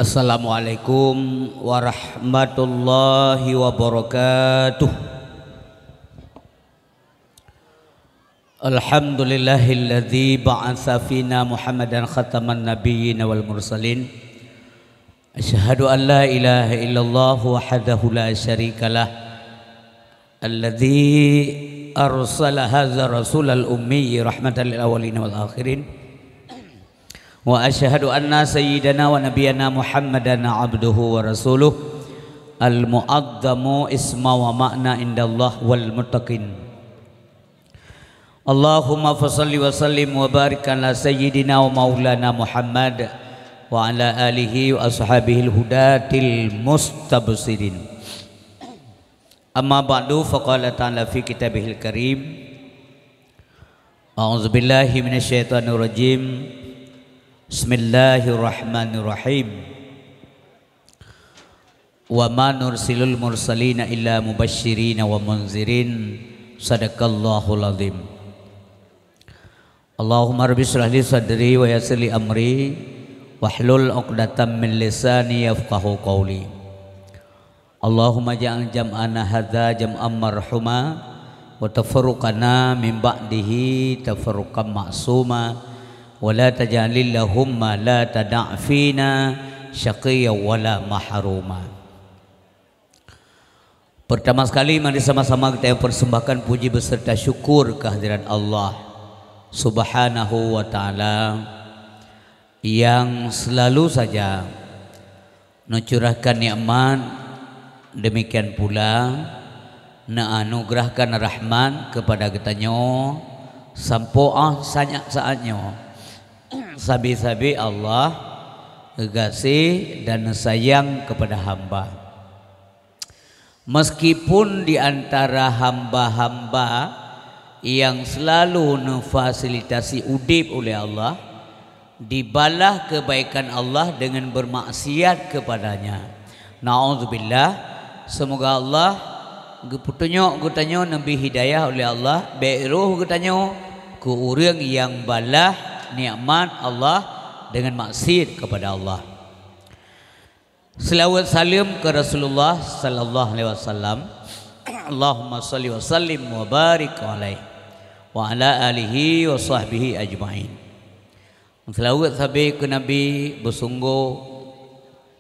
Assalamualaikum warahmatullahi wabarakatuh. Alhamdulillahilladzi ba'atsa fina Muhammadan khataman nabiyyin wal mursalin. Asyhadu an la ilaha illallah wahdahu la syarikalah. Alladzi arsala hadza rasulal ummi rahmatan lil awwalin wal akhirin. Wa asyhadu anna sayyidana wa nabiyyana Muhammadan abduhu wa rasuluh al-mu'azzamu isma wa ma'na indallah wal muttaqin. Allahumma fassalli wa sallim wa barik ala sayyidina wa maulana Muhammad wa ala alihi wa ashabihil hudatil mustabsirin. Amma ba'du, faqala ta'ala fi kitabihil karim. A'udzu billahi minasyaitonir rajim. Bismillahirrahmanirrahim. Wa ma nursilul mursalina illa mubashshirina wa munzirin. Sadaqallahul azim. Allahumma rabbi shrah li sadri wa yassir li amri wahlul 'uqdatam min lisani yafqahu qawli. Allahumma ja'al jam'ana hadza jam'an marhuma wa tafarruqana min ba'dihi tafarruqan ma'suma. Wala tajalillahumma la tada'fina syaqiyya wala mahruma. Pertama sekali mari sama-sama kita persembahkan puji beserta syukur kehadiran Allah Subhanahu wa ta'ala yang selalu saja mencurahkan nikmat, demikian pula menganugerahkan rahmat kepada kitanyo sampoah sanyak saatnya. Sabi-sabi Allah kasih dan sayang kepada hamba. Meskipun di antara hamba-hamba yang selalu memfasilitasi udip oleh Allah, dibalah kebaikan Allah dengan bermaksiat kepadanya. Na'udzubillah. Semoga Allah geputunyo gutanyo nabi hidayah oleh Allah, beruh gutanyo ke urang yang balah nikmat Allah dengan maksiat kepada Allah. Selawat salam ke Rasulullah sallallahu alaihi wasallam. Allahumma shalli wa sallim wa barik alaihi wa ala alihi wa sahbihi ajmain. Selawat sampai ke Nabi bersungguh,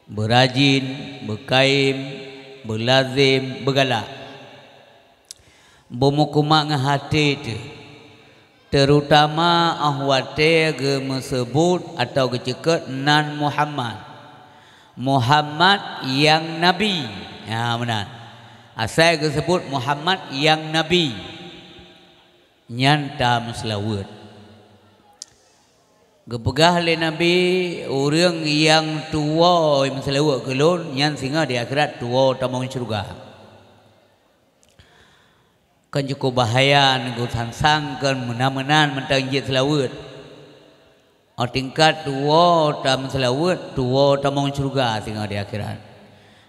berajin, berkaim, berlazim, bergalak. Bermukumak dengan hati itu, terutama ahwate ge mesebut atau geceket nan Muhammad, Muhammad yang Nabi. Ya benar. Asal ge sebut Muhammad yang Nabi. Nyanta meselawat. Gepegah le Nabi orang yang tua yang meselawat kelon nyan singa di akhirat tua tamang syurga. Kan cukup bahaya negutan sangkan menan-menan mentang jit selawat. Tingkat tua tam selawat, tua tamang syurga singa di akhirat.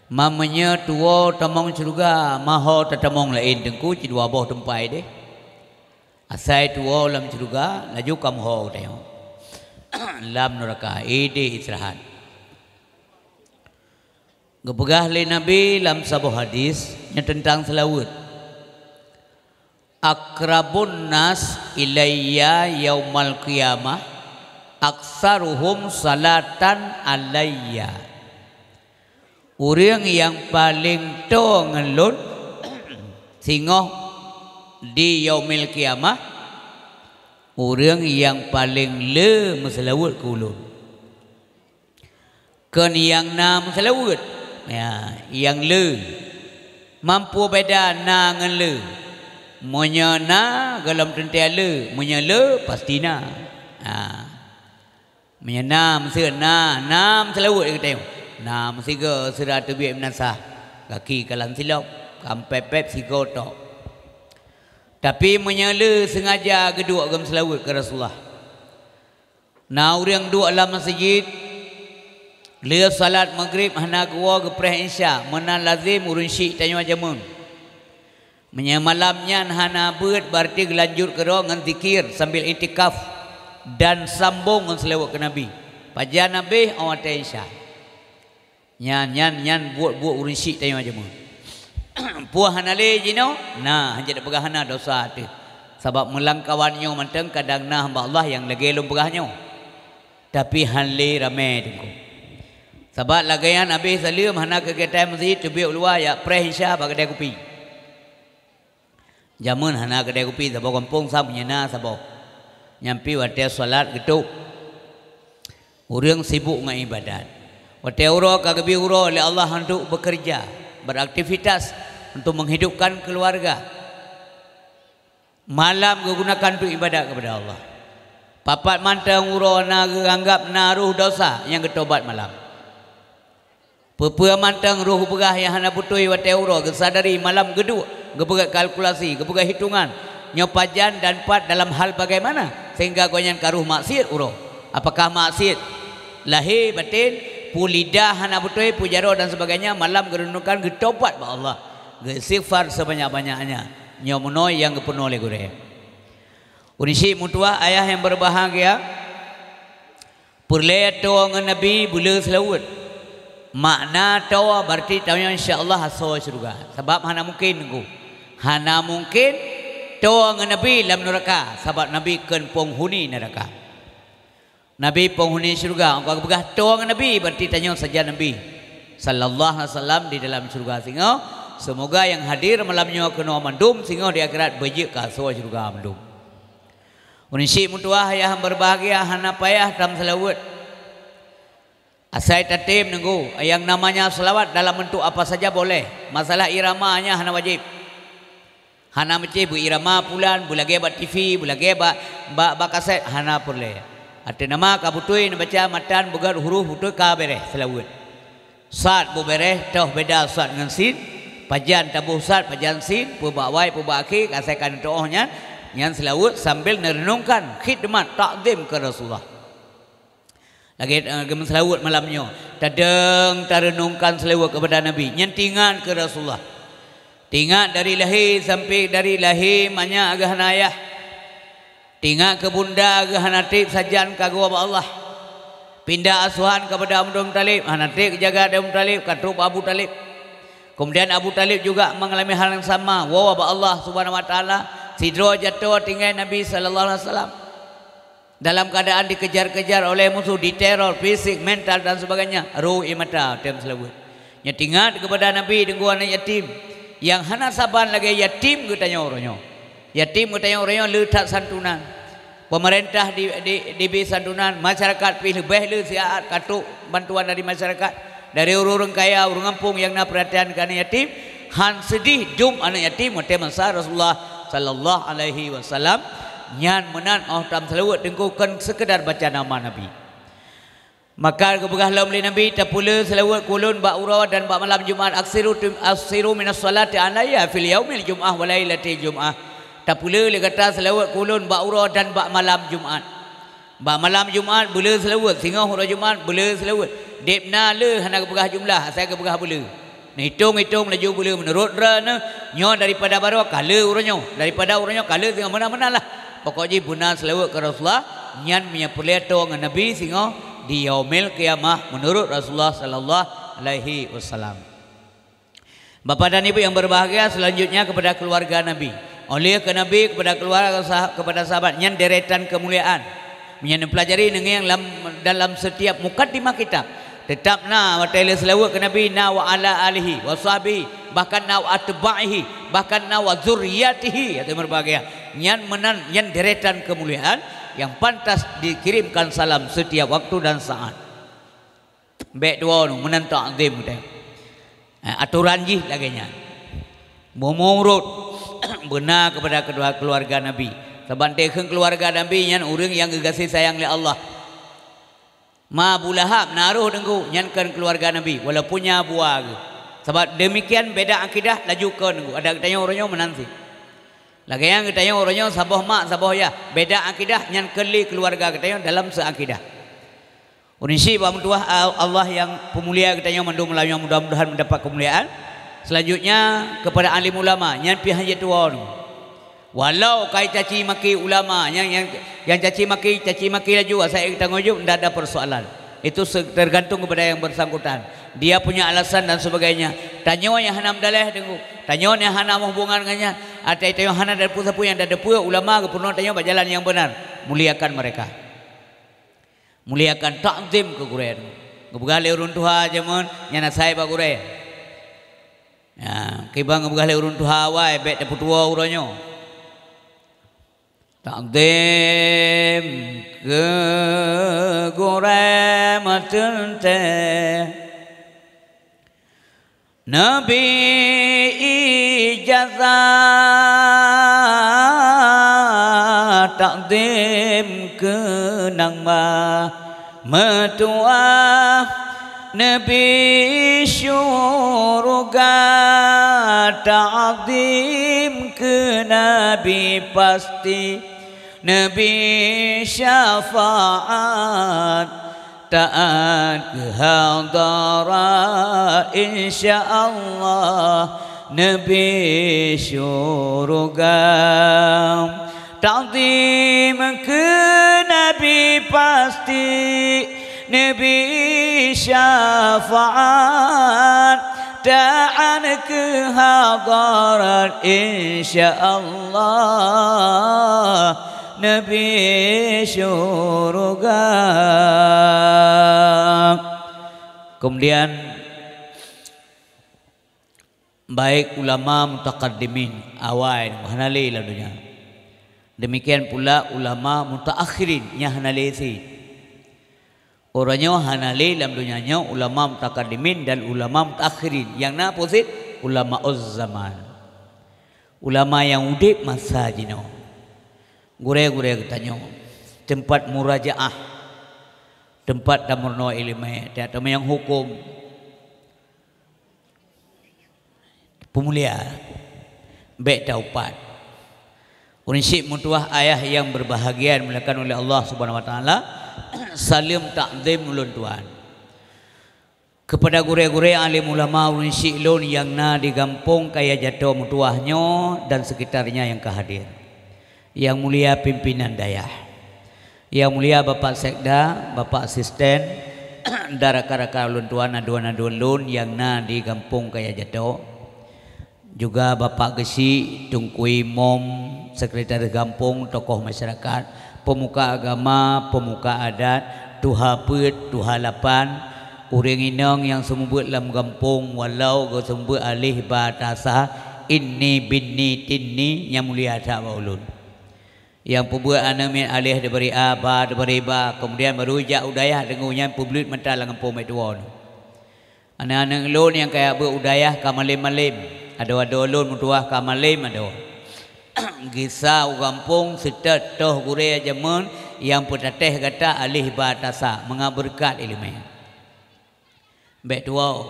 Mamanya tua tamang syurga, maho tatamong lain dengku ci dua boh tempai deh. Asai tua lam syurga, laju kam ho tengok. Lam neraka ide istirahat. Gepegah le Nabi lam sabuh hadis nya tentang selawat. Akrabun nas ilayya yaumal qiyamah aksaruhum salatan alayya. Orang yang paling to ngelun singoh di yaumil qiyamah, orang yang paling le meselawat ke ulun. Kan yang na meselawat ya, yang le mampu beda na ngan le. Monya na galam tentiala, monya le pasti na. Monya na mesti na, nam selawat kita tengok. Nam siga sira tebiak menasah. Kaki kalan silap, kampepep siga tok. Tapi monya le sengaja geduk gam selawat ke Rasulullah. Na urang duk dalam masjid, le salat maghrib hana gua gepreh isya, menan lazim urun syik tanya jamun. Malamnya hana beut berarti gelanjut ke roh dengan zikir sambil itikaf dan sambung dengan selawat ke Nabi. Pajan Nabi awat Aisyah. Nyan buat urisi tayo aja mo. Puah hanale jino, nah hanya pegah hana dosa tu. Sebab melangkawannya manteng kadang nah hamba Allah yang lagi lum pegahnya. Tapi hanle ramai tunggu. Sebab lagayan habis salim hana ke kedai masjid tubi ulwa ya preh isya ba kedai kopi. Jamun hana kedai kopi sebab kampung sa punya na sebab nyampi wate salat gitu. Orang sibuk dengan ibadat. Wate uro kagabi uro oleh Allah untuk bekerja, beraktivitas untuk menghidupkan keluarga. Malam gunakan untuk ibadat kepada Allah. Papat mantang uro na anggap naruh dosa yang ketobat malam. Pepua mantang ruh pegah yang hana putui wate uro kesadari malam geduk, gepegat kalkulasi, gepegat hitungan, nyopajan dan pat dalam hal bagaimana sehingga goyan karuh maksiat uro. Apakah maksiat lahir batin, pulidah hana putui, pujaro dan sebagainya, malam gerenungkan getobat ba Allah. Istighfar sebanyak-banyaknya. Nyomonoy yang kepenuh oleh gure. Urisi mutua ayah yang berbahagia. Perle toa ngan Nabi bula selawat. Makna toa berarti tanya insya-Allah haso surga. Sebab hana mungkin ku. Hana mungkin toa ngan Nabi dalam neraka. Sebab Nabi ken penghuni neraka. Nabi penghuni surga. Engkau begah toa ngan Nabi berarti tanya saja Nabi sallallahu alaihi wasallam di dalam surga singa. Semoga yang hadir malamnya kena mandum sehingga di akhirat bejik ka surga mandum. Unisi mutuah yang berbahagia hana payah dalam selawat. Asai tatim nunggu yang namanya selawat dalam bentuk apa saja boleh. Masalah iramanya hana wajib. Hana mesti bu irama pulan, bu lagi bat TV, bu lagi bat kaset hana boleh. Ada nama kabutui baca matan bugar huruf hutui ka bereh selawat. Saat bu bereh tau beda saat dengan sin. Pajan tabuh sat, pajan sin, pubawai, pubaki, kasihkan doanya, yang selawat sambil merenungkan khidmat takdim ke Rasulullah. Lagi selawat malamnya, tadeng terenungkan selawat kepada Nabi, nyentingan ke Rasulullah. Tinggal dari lahir sampai dari lahir banyak agak hanayah. Tinggal ke bunda agak hanatib sajan kagum Allah. Pindah asuhan kepada Abu Talib, hanatib jaga Abu Talib, katrup Abu Talib. Kemudian Abu Talib juga mengalami hal yang sama. Wabah Allah Subhanahu Wa Taala, sidro jatuh tinggal Nabi Sallallahu Alaihi Wasallam dalam keadaan dikejar-kejar oleh musuh, diteror fisik, mental dan sebagainya. Ruh imata tem selawat. Nyetingat kepada Nabi dengan anak yatim yang hana saban lagi yatim ketanya orangnya. Yatim ketanya orangnya letak santunan. Pemerintah di santunan, masyarakat pilih lebih siat katuk bantuan dari masyarakat. Dari orang kaya, orang kampung yang nak perhatian ke anak yatim, han sedih jum anak yatim mate masa Rasulullah sallallahu alaihi wasallam nyan menan tam selawat dengkukan sekedar baca nama Nabi. Maka kebegah laum Nabi tapula selawat kulun ba ura dan ba malam Jumaat aksiru minas salati alayya fil yaumil jum'ah wa lailatil jum'ah. Tapula le kata selawat kulun ba ura dan ba malam Jumaat. Ba malam Jumaat bela selawat sehingga hari Jumaat bela selawat. Depna le hana kebegah jumlah saya kebegah bela. Hitung-hitung laju bela menurut rana nyo daripada barokah le uranyo daripada uranyo kala sehingga mana-manalah. Pokoknya buna selawat ke Rasulullah nyan punya peleto dengan Nabi sehingga di yaumil qiyamah menurut Rasulullah sallallahu alaihi wasallam. Bapak dan Ibu yang berbahagia, selanjutnya kepada keluarga Nabi. Oleh ke Nabi kepada keluarga kepada sahabat nyan deretan kemuliaan. Menyan pelajari dengan dalam setiap mukaddimah kitab. Tetapna wa ta'ala selawat ke Nabi na wa ala alihi wa sahbihi bahkan na wa atba'ihi bahkan na wa zurriyatihi. Yang berbahagia nyan menan nyan deretan kemuliaan yang pantas dikirimkan salam setiap waktu dan saat. Baik dua nu menan ta'zim kita. Aturan jih laginya. Memurut benar kepada kedua keluarga Nabi. Sebab tekeng keluarga Nabi nyan orang yang kasih sayang oleh Allah. Ma Abu Lahab naruh dengku nyankan keluarga Nabi walaupunnya buah. Sebab demikian beda akidah laju ke dengku. Ada katanya orangnya menanti. Lagi yang katanya orangnya sabah mak sabah ya. Beda akidah nyankan li keluarga katanya dalam seakidah. Unisi bahwa Allah yang pemulia katanya mandum melalui mudah-mudahan mendapat kemuliaan. Selanjutnya kepada alim ulama nyan pi hajat tua. Walau kai caci maki ulama yang caci maki laju saya kita ngojok tidak ada persoalan. Itu tergantung kepada yang bersangkutan. Dia punya alasan dan sebagainya. Tanya yang hanam daleh tengku. Tanya yang hanam hubungan dengannya. Ada itu yang hanam dari pusapu yang ada pua ulama ke pernah tanya berjalan yang benar. Muliakan mereka. Muliakan takzim ke gureh. Ngebegali urun tuha jaman nyana saya ba gureh. Ya, kibang ngebegali urun tuha wai bet de putua uranyo. Takzim ke gureh matente. Nabi ijazah takdim ke nang ma metua Nabi syurga takdim ke Nabi pasti Nabi syafaat taat hadara insyaallah Nabi syurga ta'zim ke Nabi pasti Nabi syafaat taat ke hadara insyaallah Nabi syurga. Kemudian baik ulama mutaqaddimin awal hanali ladunya. Demikian pula ulama mutaakhirin nya hanali si. Orangnya hanali dalam dunianya ulama mutaqaddimin dan ulama mutaakhirin. Yang na posit ulama zaman. Ulama yang udip masa jino. Gure-gure tanya tempat murajaah, tempat damurno ilmu, tempat yang hukum, pemulia, baik taupat. Prinsip mutuah ayah yang berbahagia dimuliakan oleh Allah Subhanahu Wa Taala, salim takzim ulun Tuhan. Kepada gure-gure alim ulama prinsip lon yang na digampung kaya jatuh mutuahnya dan sekitarnya yang kehadir. Yang mulia pimpinan dayah, yang mulia Bapak Sekda, Bapak Asisten, daraka-raka ulun tuan aduan-aduan lun yang na di kampung kaya jatuh, juga Bapak Gesi, Tungkui Mom, Sekretaris Kampung, tokoh masyarakat, pemuka agama, pemuka adat, tuha put, tuha lapan, urang inang yang semubut dalam kampung, walau go semubut alih batasa, inni binni tinni, yang mulia tak ulun. Yang pembuat anak min alih diberi aba diberi ba kemudian merujak udayah dengunya publik mental dengan pomai tuan anak-anak lon yang kaya berudayah kamalim-malim ada lon mutuah kamalim ada gisa kampung setet toh gure jaman yang petateh kata alih batasa mengabarkat ilmu baik tua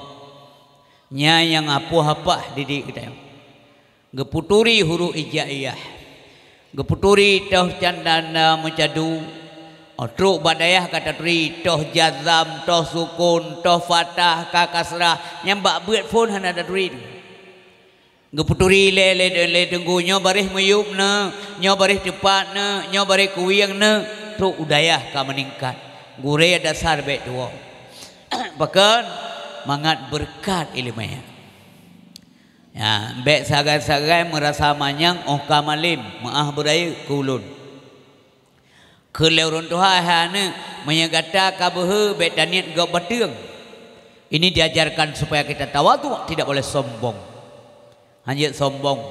nya yang apa-apa didik kita geputuri huruf ijaiyah geputuri toh candana mencadu truk badayah kata turi toh jazam toh sukun toh fatah kakasrah nyambak buat phone hana ada turi geputuri le tenggu nyo barih meyup na nyo barih cepat na nyo barih kuwiang na truk udayah ka meningkat gure dasar baik tua bahkan mangat berkat ilmu ya, baik sagai-sagai merasa manyang oh kamalim maah beraya kulun. Kelurun tuha hana menyagata kabuh baik daniat gak betung. Ini diajarkan supaya kita tawadhu, tidak boleh sombong. Hanya sombong.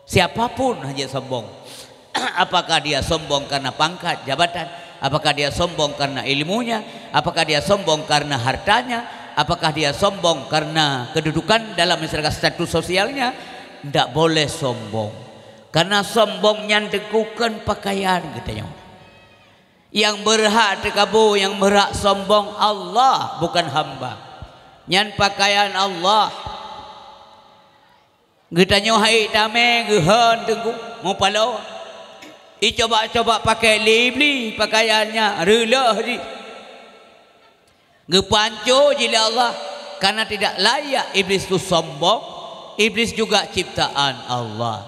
Siapapun hanya sombong. Apakah dia sombong karena pangkat jabatan? Apakah dia sombong karena ilmunya? Apakah dia sombong karena hartanya? Apakah dia sombong karena kedudukan dalam masyarakat status sosialnya? Tidak boleh sombong. Karena sombong nyandekukan pakaian katanya. Yang berhak terkabur, yang berhak sombong Allah bukan hamba. Nyan pakaian Allah. Katanya hai tame gehan tengku mau palau. Coba-coba pakai libli pakaiannya relah di. Gepanco jila Allah karena tidak layak iblis itu sombong. Iblis juga ciptaan Allah.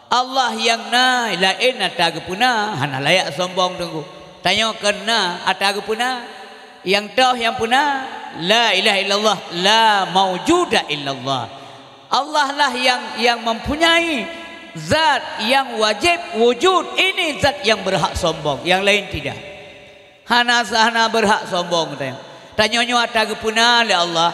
Allah yang na lain atau gepuna hana layak sombong tunggu. Tanya kena atau gepuna yang tahu yang punah, la ilaha illallah, la maujuda illallah. Allah lah yang mempunyai zat yang wajib wujud. Ini zat yang berhak sombong, yang lain tidak. Hana sahana berhak sombong katanya. Tanya-nyo ada kepunah oleh Allah.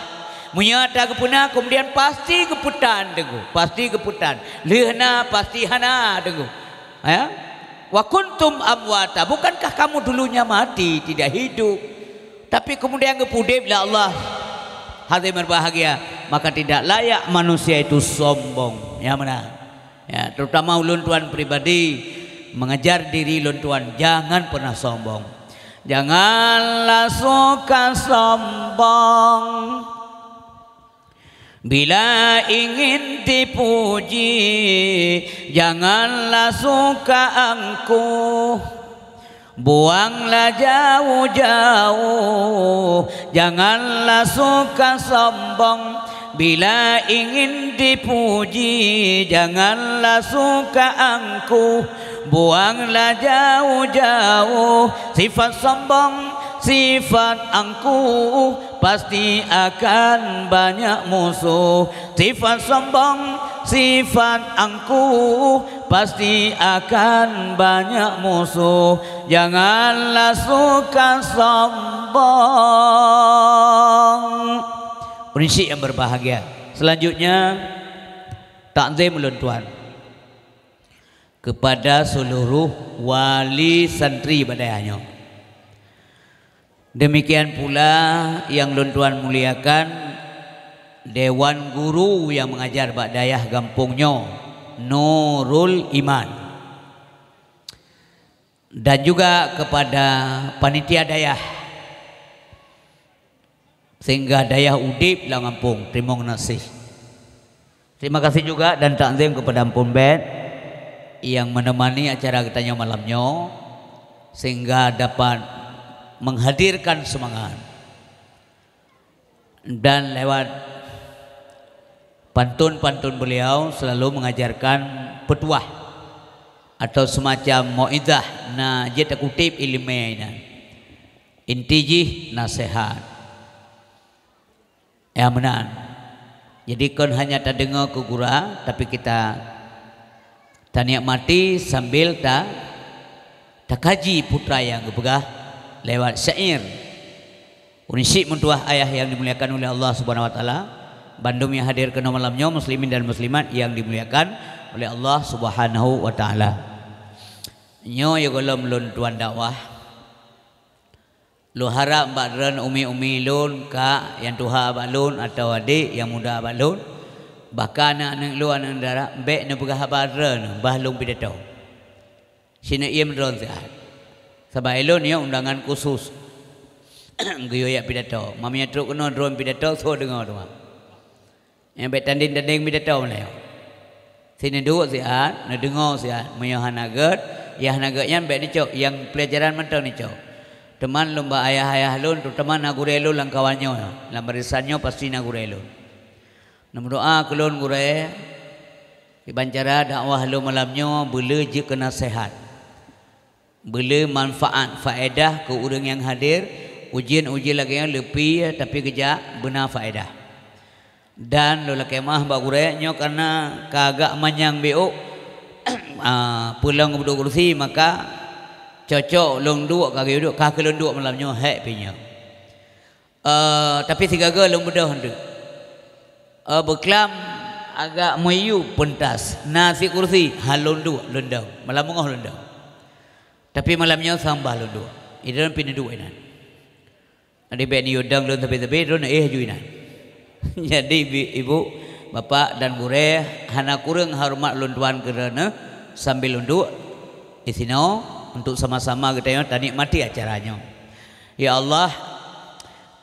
Menyata kepunah kemudian pasti keputan dengu, pasti keputan. Lehna pasti hana dengu. Ya? Wa kuntum amwata, bukankah kamu dulunya mati, tidak hidup, tapi kemudian kepudip oleh Allah. Hati berbahagia, maka tidak layak manusia itu sombong. Ya mana? Ya, terutama ulun tuan pribadi mengejar diri ulun tuan, jangan pernah sombong. Janganlah suka sombong bila ingin dipuji, janganlah suka angkuh, buanglah jauh-jauh. Janganlah suka sombong bila ingin dipuji, janganlah suka angkuh, buanglah jauh-jauh. Sifat sombong, sifat angkuh, pasti akan banyak musuh. Sifat sombong, sifat angkuh, pasti akan banyak musuh. Janganlah suka sombong. Prinsip yang berbahagia. Selanjutnya takzim ulun tuan kepada seluruh wali santri badayanyo. Demikian pula yang ulun tuan muliakan dewan guru yang mengajar bak dayah kampungnya Nurul Iman, dan juga kepada panitia dayah sehingga dayah udip lah kampung. Terima kasih. Terima kasih juga dan takzim kepada Ampun Bet yang menemani acara kitanya malamnya sehingga dapat menghadirkan semangat, dan lewat pantun-pantun beliau selalu mengajarkan petuah atau semacam mauizah na jeta kutip ilmiah intiji nasihat. Ya benar. Jadi kon hanya tak dengar ke gura, tapi kita tak nikmati sambil tak kaji putra yang kepegah lewat syair. Unisik mentuah ayah yang dimuliakan oleh Allah Subhanahu wa taala. Bandung yang hadir ke malamnya, muslimin dan muslimat yang dimuliakan oleh Allah Subhanahu wa taala. Nyo yo golom lun tuan dakwah. Lu harap mbak ren umi-umi lun kak yang tuha abak lun atau adik yang muda abak lun, bahkan anak lu anak dara mbek ne pegah abak ren bah lung pidato. Sini iem ron sehat. Sebab elon ya undangan khusus. Guyo ya pidato. Maminya truk kena ron pidato so dengar tu. Yang bet tanding-tanding pidato mana. Sini dua sehat, ne dengar sehat. Maya hanagat, ya hanagatnya mbek ni cok yang pelajaran mentang ni cok. Teman lomba ayah-ayah lun, teman nagurelo lang kawannya, lang barisannya pasti nagurelo. Nama doa kelon gure, ibancara dakwah lu malamnya bela je kena sehat, bela manfaat faedah ke orang yang hadir, ujian-ujian lagi yang lebih tapi kejak benar faedah. Dan lu kemah bak gure nyo karena kagak manyang beok, pulang ke kursi maka cocok long dua kaki duduk kaki long dua malamnya hek punya. Tapi tiga ga long mudah hendak. Beklam agak mayu pentas. Nasi kursi halon dua londang. Malam mengah londang. Tapi malamnya sambah long dua. Idan pindah dua inan. Ada bet ni udang lon tapi ron juinan. Jadi ibu, bapak dan gure hana kurang hormat lon tuan kerana sambil lon dua isino untuk sama-sama kita tak nikmati acaranya. Ya Allah,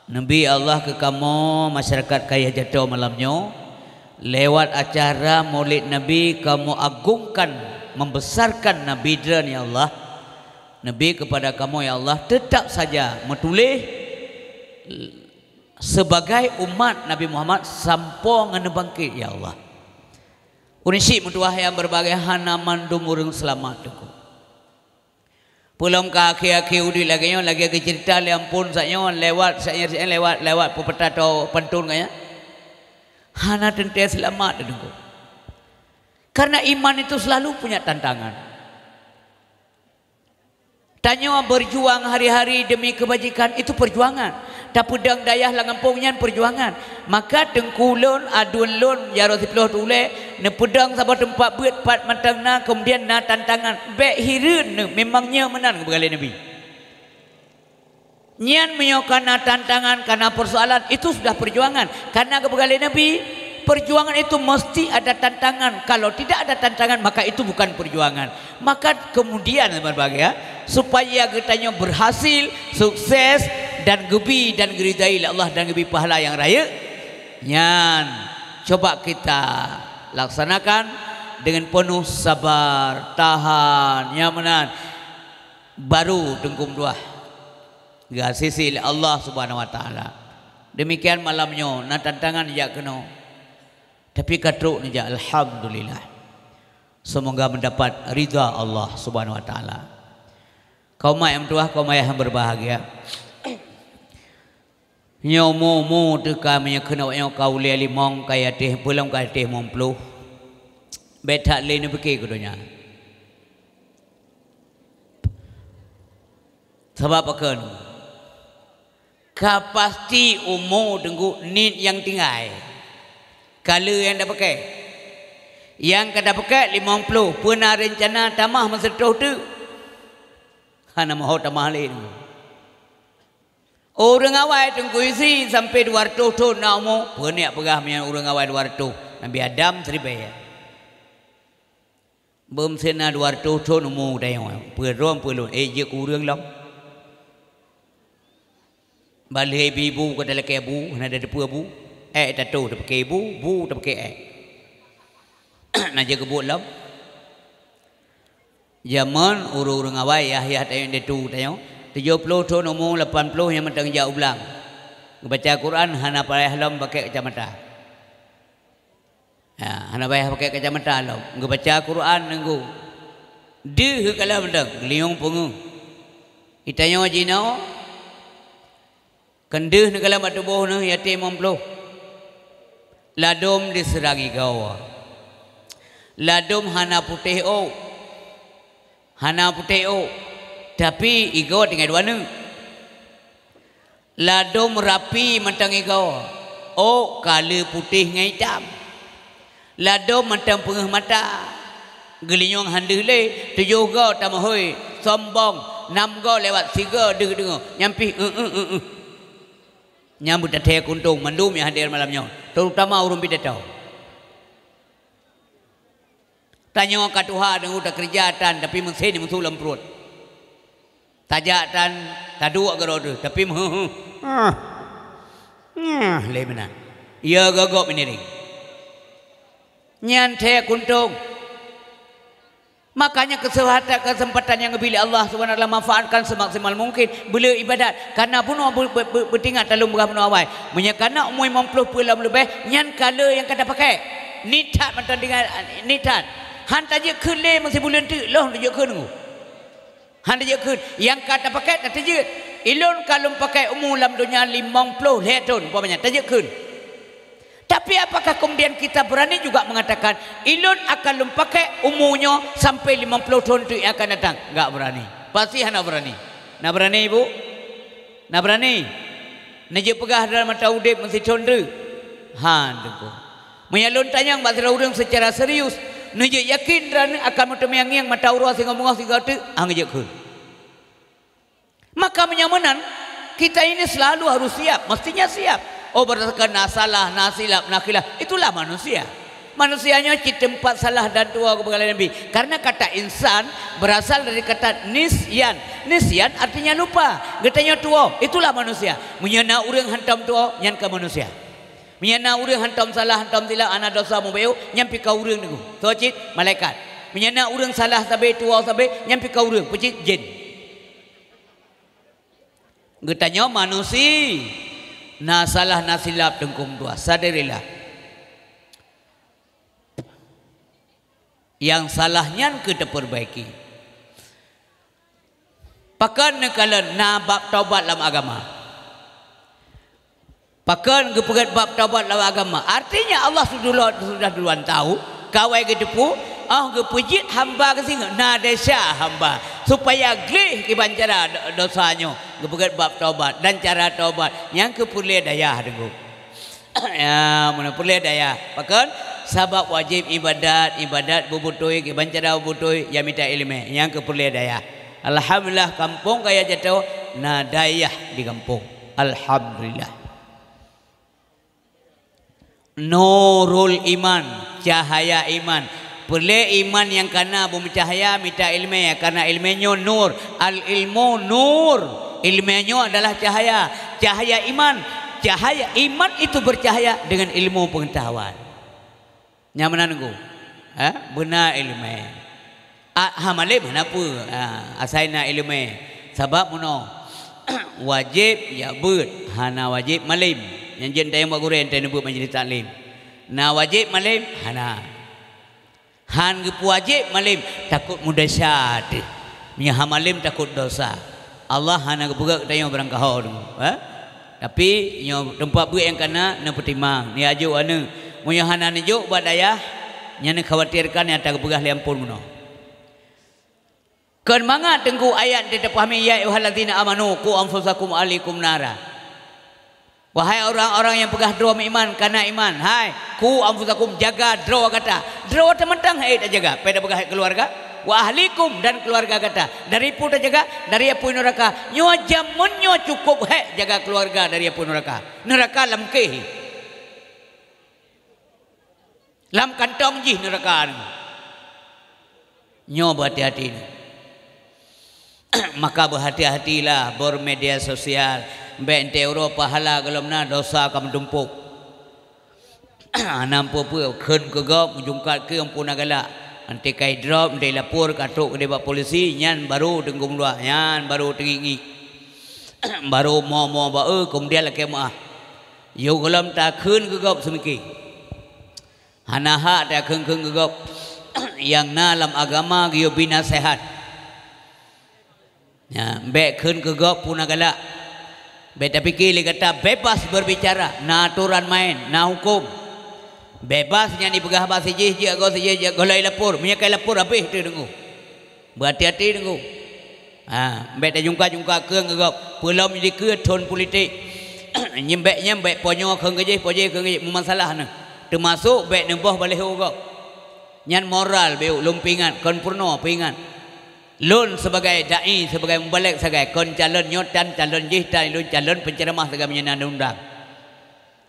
Nabi Allah ke kamu masyarakat kaya jatuh malamnya lewat acara Maulid Nabi kamu agungkan, membesarkan Nabi dan ya Allah. Nabi kepada kamu ya Allah tetap saja metulih sebagai umat Nabi Muhammad sampo ngene bangkit ya Allah. Unisik mutuah yang berbagai hana mandum urang selamat tuku. Pulang ke akhir-akhir udi lagi cerita le ampun saknyo lewat lewat pepeta atau pantun kaya. Hana tente selamat dengku. Karena iman itu selalu punya tantangan. Tanya berjuang hari-hari demi kebajikan itu perjuangan. Tak pedang dayah langampungnya perjuangan. Maka tengkulun adun lun jaro siploh tule ne pedang sabar tempat buat pat matangna kemudian na tantangan bek hireun memangnya menang begali Nabi. Nyan menyokana tantangan karena persoalan itu sudah perjuangan. Karena kebegali Nabi perjuangan itu mesti ada tantangan. Kalau tidak ada tantangan maka itu bukan perjuangan. Maka kemudian berbahagia supaya kitanya berhasil, sukses dan gebi dan geridai Allah dan gebi pahala yang raya. Nyan coba kita laksanakan dengan penuh sabar, tahan, nyamanan. Baru tengkum dua. Gak sisi Allah Subhanahu wa taala. Demikian malamnya na tantangan jak kena. Tapi katruk ni jak alhamdulillah. Semoga mendapat ridha Allah Subhanahu wa taala. Kaum yang tua, kaum yang berbahagia. Nyomo teka punya kena yang kau lihat limong kaya teh pulang kaya teh momplu. Betak le ni pergi kudunya. Sebab apa? Kapasti umur tengku nit yang tinggal. Kala yang dah pakai. Yang kada pakai 50 pernah rencana tamah masa tu. Hana mahu tamah lain. Orang awal tengku isi sampai 200 tahun nak umur. Pernah pegah punya orang awal 200. Nabi Adam seribai. Belum sena 200 tahun umur dah yang. Perlu. Je kurang lah. Balik ibu kata laki ibu, ada depu ibu, tak tahu tak pakai ibu tak pakai nak jaga buat lam. Zaman orang-orang awal ayah tayang dia tu tayang 70 tahun umur 80 yang mentang jauh ulang. Baca Quran hana payah lam pakai kacamata. Ya, hana payah pakai kacamata lam. Baca Quran nunggu. Dia kalau mentang liung pungu. Itanya wajinau kendeh negala matubuh ne yatim mampluh. Ladom diserangi gawa. Ladom hana putih o. Hana putih o. Tapi igo tinggal dua ne. Ladom rapi mentang igo. O kala putih ngai hitam. Ladom mentang pengeh mata. Gelinyong handeh le. Tujuh go tamahoi. Sombong. 6 go lewat 3 dengar. Nyampi nyambut datang kuntung mandum yang hadir malamnya terutama urung bidatau tanya kat Tuhan dengan udah kerjaan tapi mesin mensulam perut tajatan tadu agar tapi le mana ia gagok meniring nyantai kuntung. Makanya kesempatan yang bila Allah SWT manfaatkan semaksimal mungkin bila ibadat. Karena pun bertingkat dalam berapa awal. Menyakana umur 50 pulang lebih. Nyan kala yang kata pakai. Nitat macam dengan nitat. Han taja kele masih bulan tu. Loh taja ke nunggu. Han taja ke. Yang kata pakai tak taja. Ilon kalau pakai umur dalam dunia 50 tahun. Umpamanya taja ke. Tapi apakah kemudian kita berani juga mengatakan Ilon akan mempakai umurnya sampai 50 tahun itu yang akan datang? Enggak berani. Pasti nak berani. Nak berani ibu? Nak berani? Najib pegah dalam mata udip mesti condra. Tengku. Menyalun tanya bahasa orang secara serius. Najib yakin dan akan yang mata urus sehingga mengah sehingga tu. Ngajak ke. Maka menyamanan kita ini selalu harus siap. Mestinya siap. Oh berdasarkan nasalah, nasilap, nakilah. Itulah manusia. Manusianya tempat salah dan tua kepada Nabi. Karena kata insan berasal dari kata nisyan. Nisyan artinya lupa. Getanya tua. Itulah manusia. Menyana orang hantam tua, nyan ke manusia. Menyana orang hantam salah, hantam silap, anak dosa mubayu, nyampi kau orang niku. Tocit malaikat. Menyana orang salah sampai tua sampai nyampi kau orang, pecit jin. Getanya manusia. Nasalah nasilap tengkum dua. Sadarilah. Yang salahnya kita perbaiki. Pakan nekalan na bab taubat dalam agama. Pakan gepegat bab taubat dalam agama. Artinya Allah sudah duluan tahu kawai gedepu gepujit hamba ke sini na desa hamba supaya glih kiban cara dosanya gepegat bab taubat dan cara taubat yang kepulih daya dengu. Ya, mana pulih daya. Pakan sabab wajib ibadat bubutui kiban cara bubutui yang minta ilmu yang kepulih daya. Alhamdulillah kampung kaya jatuh nadayah di kampung. Alhamdulillah. Nurul iman, cahaya iman. Boleh iman yang karena bumi cahaya minta ilmu ya karena ilmunya nur. Al ilmu nur. Ilmunya adalah cahaya. Cahaya iman. Cahaya iman itu bercahaya dengan ilmu pengetahuan. Nyaman nunggu. Benar ilmu. Hamalib kenapa asaina ilmu sebab mono wajib ya beut hana wajib malim yang jen tayang buat gurau ente nebut majlis taklim na wajib malim hana han gepu wajib malim takut mudasat nya hamalim takut dosa Allah hana gebuka tayang berangkahau dulu tapi nyo tempat buat yang kana na petimang ni aju anu mun hana ni juk buat daya nya ni khawatirkan yang tak gebegah liampun mono. Kan manga tengku ayat di depan ya ayyuhallazina amanu qu anfusakum alaikum nara. Wahai orang-orang yang pegah draw iman karena iman. Hai, qu anfusakum jaga draw kata. Draw tementang hai tak jaga. Pada pegah keluarga wa ahlikum dan keluarga kata. Dari pun tak jaga dari api neraka. Nyo jamun nyo cukup hai jaga keluarga dari api neraka. Neraka lam ke. Lam kantong jih neraka. Nyo berhati-hati ni. Maka berhati-hatilah bermedia sosial bente euro pahala gelomna dosa kam dumpuk nampu pu keun kegop jungkat ke ampun agala anti kai drop de lapor katuk de polisi nyan baru tenggung dua nyan baru tengingi baru mo ba kemudian lake maah yo gelom ta keun kegop semiki hanaha ta keun kegop yang dalam agama giyo bina sehat. Ya, baik keun kegop punagala. Baik tapi kili kata bebas berbicara, na aturan main, na hukum. Bebas yang dipegah bahasa jih golai lapor, menyakai lapor habis tu dengu. Berhati-hati dengu. Baik tak jungka keun kegop, pulau menjadi ke ton politik. Nyembek ponyo keun kejih masalah na. Termasuk baik nembah balik kegop. Nyan moral beu lumpingan, kon purno pingan. Lun sebagai dai sebagai mubalik sebagai kon calon nyotan calon jihtan lun calon penceramah sebagai menyenang undang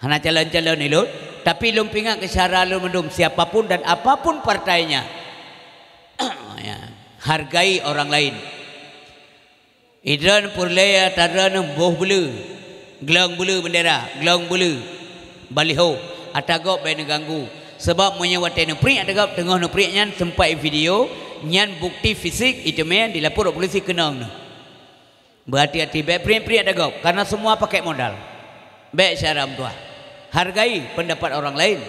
hana calon ni lun tapi lun pingat ke cara lun mendum siapapun dan apapun partainya hargai orang lain idran purlaya taran boh bulu gelang bulu bendera gelang bulu baliho atagop bae ganggu sebab menyewate ne pri atagop tengah ne pri nyan sempai video nyan bukti fisik itu men dilapor polisi kenang. Berhati-hati baik pri ada gop karena semua pakai modal. Baik syaram tua. Hargai pendapat orang lain.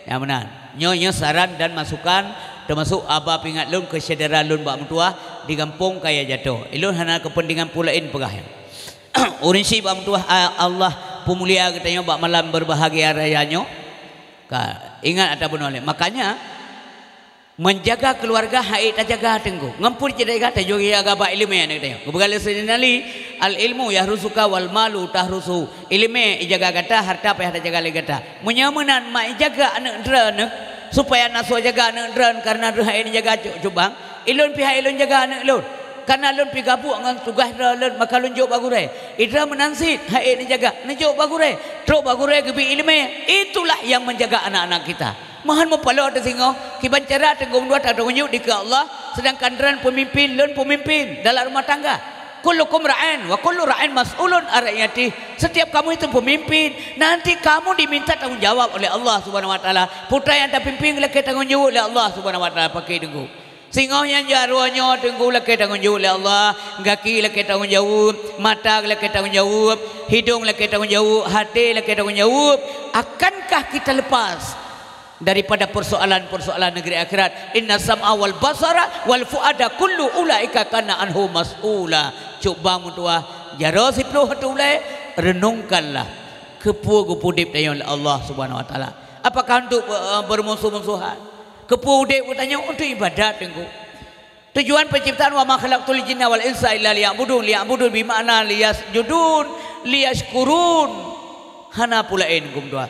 Yang benar. Nyonya saran dan masukan termasuk aba pingat lun kesadaran lun bak mentua di kampung kaya jatuh. Ilun hana kepentingan pulain pegahnya. Urinsi bak mentua Allah pemulia katanya bak malam berbahagia rayanya. Ingat ataupun oleh. Makanya menjaga keluarga haid tak jaga tenggu ngampur jadi kata jogi agaba ilmu yang ada kebegal sedinali al ilmu yahrusuka wal malu tahrusu ilmu ijaga kata harta payah tak jaga lagi kata menyamanan mak jaga anak dran supaya naso jaga anak dran karena haid jaga cubang ilun pihak ilun jaga anak ilun karena ilun pi gabuk dengan tugas ilun maka ilun jauh bagurai idra menansit haid jaga nejauh bagurai truk bagurai gebi ilmu itulah yang menjaga anak-anak kita. Mahan mempalo ada singo kiban cara tenggung dua tak tunjuk di ke Allah sedangkan ran pemimpin lun pemimpin dalam rumah tangga kullukum ra'in wa kullu ra'in mas'ulun an ra'iyati setiap kamu itu pemimpin nanti kamu diminta tanggung jawab oleh Allah Subhanahu wa taala putra yang tak pimpin lek tanggung jawab oleh Allah Subhanahu wa taala pakai tenggu singo yang jaruannya tenggu lek tanggung jawab oleh Allah kaki lek tanggung jawab mata lek tanggung jawab hidung lek tanggung jawab hati lek tanggung jawab akankah kita lepas daripada persoalan-persoalan negeri akhirat. Inna sam'a wal basara wal fuada kullu ulaika kana anhu mas'ula. Cuba mutua jaro 10 hatulai renungkanlah kepu dip tanya oleh Allah Subhanahu wa taala. Apakah untuk bermusuh-musuhan? Kepu dip tanya untuk ibadat tengku. Tujuan penciptaan wa ma khalaqtul jinna wal insa illa liya'budun bi makna liyasjudun liyashkurun. Hana pulain kum doa.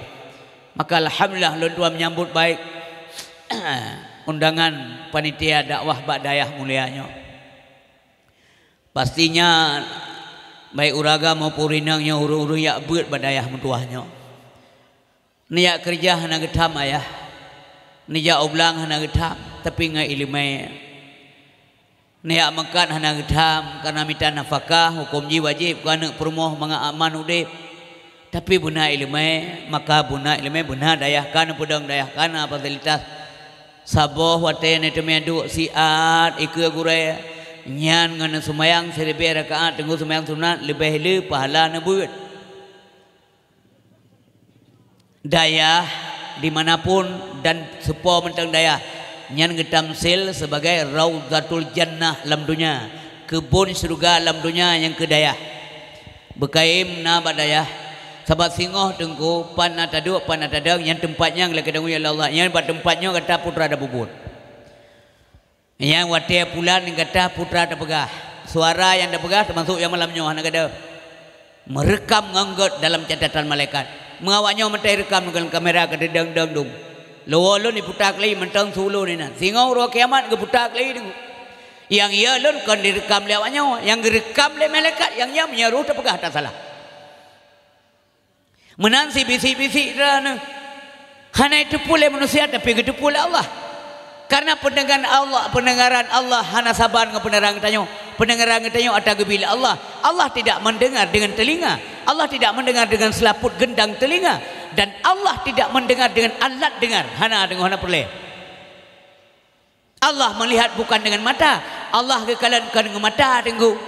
Maka alhamdulillah lun tua menyambut baik undangan panitia dakwah Ba'dayah mulianya. Pastinya baik uraga maupun rinangnya huru-huru yak beut Ba'dayah mutuahnya. Niat kerja hana getam ayah. Niat oblang hana getam tapi ngai ilmai. Niat makan hana getam karena minta nafkah hukum ji wajib kana permoh manga aman udip. Tapi buna ilmu maka buna ilmu buna dayahkan pudang dayahkan fasilitas saboh wate ne temedu siat ikeu gurai nyan ngana sumayang 1000 rakaat tunggu sumayang sunat lebih le pahala na beut. Dayah dimanapun dan sepo mentang dayah nyan getamsil sebagai raudatul jannah lam dunia, kebun surga lam dunia yang ke dayah. Bekaim na badayah sahabat singoh tengku pan atadu pan atadang yang tempatnya ngala kedang ya Allah yang pada tempatnya kata putra ada bubur yang watia pulan kata putra ada pegah suara yang ada pegah termasuk yang malamnya hana kada merekam nganggot dalam catatan malaikat mengawaknya mentai rekam dengan kamera kada dang dung lolo ni putak lagi mentang sulu ni na singoh ro kiamat ke putak lagi tengku yang ia lon kan direkam lewatnya yang direkam le malaikat yang ia menyeru terpegah tak salah. Menansi bisik-bisik dah. Hana itu pula manusia tapi itu pula Allah. Karena pendengaran Allah hana sabar dengan pendengaran tanya. Pendengaran tanya ada bila Allah. Allah tidak mendengar dengan telinga. Allah tidak mendengar dengan selaput gendang telinga dan Allah tidak mendengar dengan alat dengar. Hana dengan hana perle. Allah melihat bukan dengan mata. Allah kekalan dengan mata tenggu.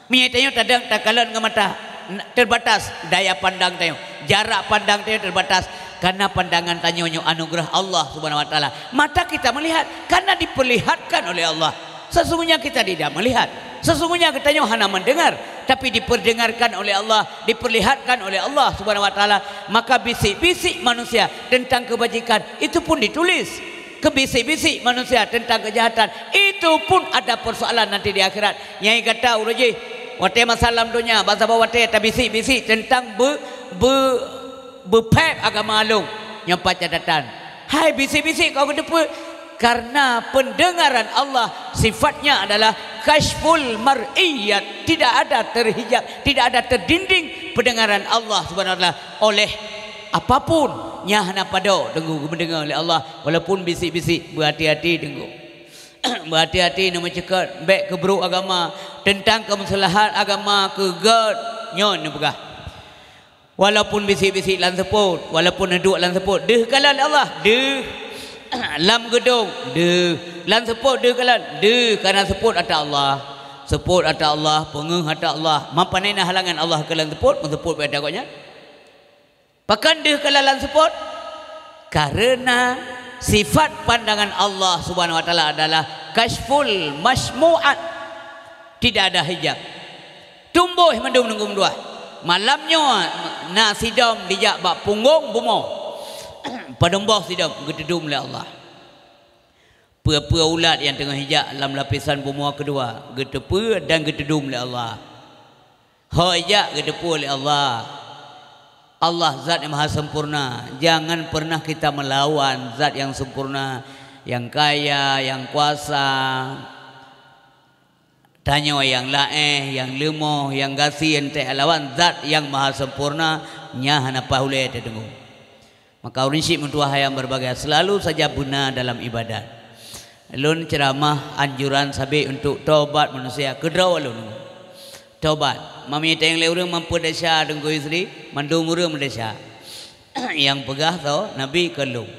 Menyatanya tak kalan dengan mata. Terbatas daya pandang tayo, jarak pandang tayo terbatas karena pandangan tayo anugerah Allah Subhanahu wa taala. Mata kita melihat karena diperlihatkan oleh Allah. Sesungguhnya kita tidak melihat. Sesungguhnya kita hanya mendengar tapi diperdengarkan oleh Allah, diperlihatkan oleh Allah Subhanahu wa taala. Maka bisik-bisik manusia tentang kebajikan itu pun ditulis. Kebisik-bisik manusia tentang kejahatan itu pun ada persoalan nanti di akhirat. Nyai kata uruji wate masalah dunia bahasa bawa wate tabisi-bisi tentang bepek agama alung nyampai catatan. Hai bisi-bisi kau kedepu karena pendengaran Allah sifatnya adalah kashful mar'iyat, tidak ada terhijab, tidak ada terdinding pendengaran Allah Subhanahu wa taala oleh apapun nya hana pada dengu mendengar oleh Allah walaupun bisi-bisi berhati-hati dengu. Berhati-hati nama cakap baik keberuk agama tentang kemaslahan agama ke god nyon pegah walaupun bisik-bisik lan seput walaupun duduk lan seput deh kalan Allah deh lam gedung deh lan seput deh kalan deh karena seput ada Allah pengeng ada Allah mampanena halangan Allah kalan seput menseput pada koknya pakan deh kalan lan seput karena sifat pandangan Allah Subhanahu wa taala adalah kashful masmu'at, tidak ada hijab. Tumbuh mendung nunggu dua. Malamnya na sidam dijak bak punggung bumo. Padembah sidam gededum oleh Allah. Pua-pua ulat yang tengah hijab dalam lapisan bumo kedua, gedepu dan gededum oleh Allah. Hijab gedepu oleh Allah. Allah zat yang maha sempurna. Jangan pernah kita melawan zat yang sempurna, yang kaya, yang kuasa. Tanya yang laeh, yang lemoh, yang gasi, ente lawan zat yang maha sempurna. Nya hana pahule terdengu. Maka prinsip mentua yang berbagai selalu saja guna dalam ibadat. Lun ceramah anjuran sabi untuk taubat manusia. Kedraw lun. Taubat. Mami tayang le urang mampu desa dengku istri, mandung urang mendesa. Yang pegah tau Nabi kalau.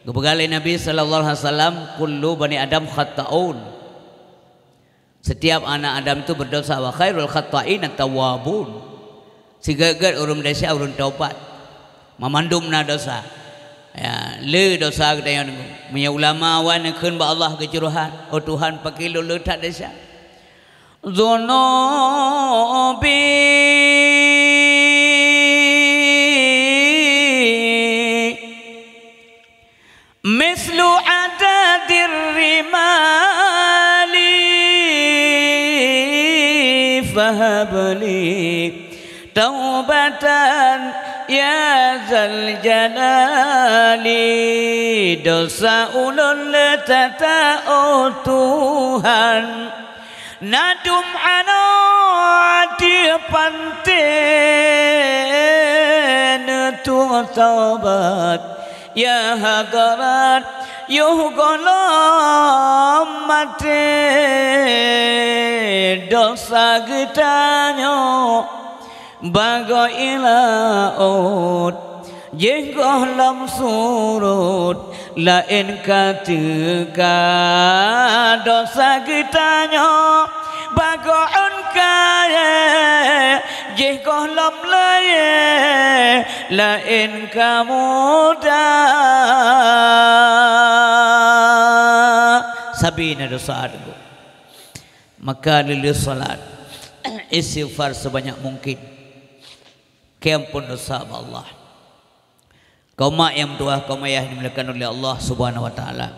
Kepegalai Nabi sallallahu alaihi wasallam, kullu bani Adam khata'un. Setiap anak Adam itu berdosa, wa khairul khata'in at-tawwabun. Sigagat urang desa urang taubat. Mamandum na dosa. Ya, le dosa kita yang nunggu. Punya ulama wan keun ba Allah kejuruhan. Oh Tuhan pakai lu tak desa. Zunubi mislu adadir rimali fahabli taubatan ya zal jalali. Dosa ulun letata'u Tuhan nadum anati panten tu taubat ya hagarat yuhgolom mate. Dosa getanya bago ilaut jenggoh lam surut lain katika. Dosa getanya bago kaya jenggoh lam laye lain kamuda. Sabina dosa adgu. Maka lili salat istighfar sebanyak mungkin. Kempun dosa Allah. Kaum mak yang tua, kaum ayah dimuliakan oleh Allah Subhanahu wa taala.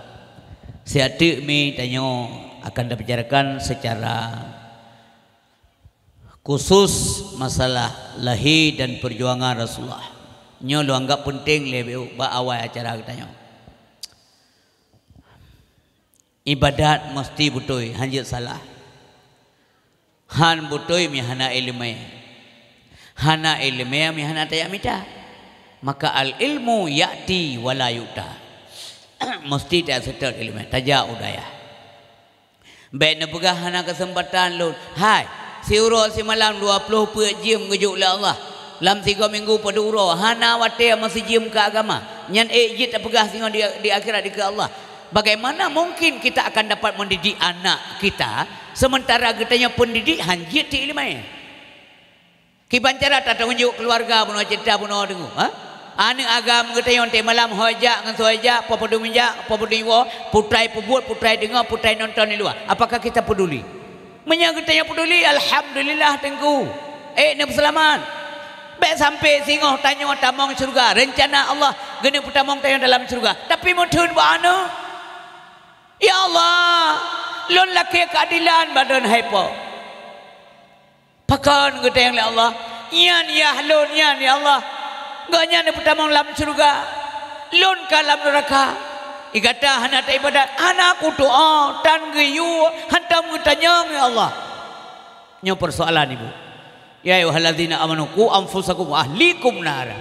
Siatu mi tanyo akan dibicarakan secara khusus masalah lahir dan perjuangan Rasulullah. Nyo lu anggap penting lebih ba awal acara kita nyo. Ibadat mesti butoi hanjit salah. Han butoi mi hana ilmu. Hana ilmu mi hana tayak mita. Maka al ilmu ya'ti wala yu'ta. Mesti tak setel ilmu tajak udaya. Baik nak pegah hana kesempatan lu. Hai, si uro si malam 20 per jam ngejuk oleh Allah. Dalam 3 minggu pada uro hana watir masih jam ke agama. Nyan jit tak pegah singo di akhirat di ke Allah. Bagaimana mungkin kita akan dapat mendidik anak kita sementara kitanya pendidik hanjit di ilmu. Kibancara tak tunjuk keluarga pun cerita pun dengar. Ha? Anak agam kita yang malam hojak dengan hojak, popodu minjak, popodu iwo, putrai pebut, putrai dengar, putrai nonton di luar. Apakah kita peduli? Menyang kita yang peduli, alhamdulillah tengku. Nak berselamat. Baik sampai singoh tanya tamong surga. Rencana Allah geni putamong tanya dalam surga. Tapi mutun bana. Ya Allah, lon laki keadilan badan haipo. Pakan kita yang Allah. Yan ya lon yan ya Allah. Ganya ni pertama dalam surga, lun kalam neraka. Igata hana tak ibadat, hana aku doa dan geyu hantam getanya ya Allah. Nyo persoalan ibu. Ya ayyuhalladzina amanu qu anfusakum wa ahlikum nara.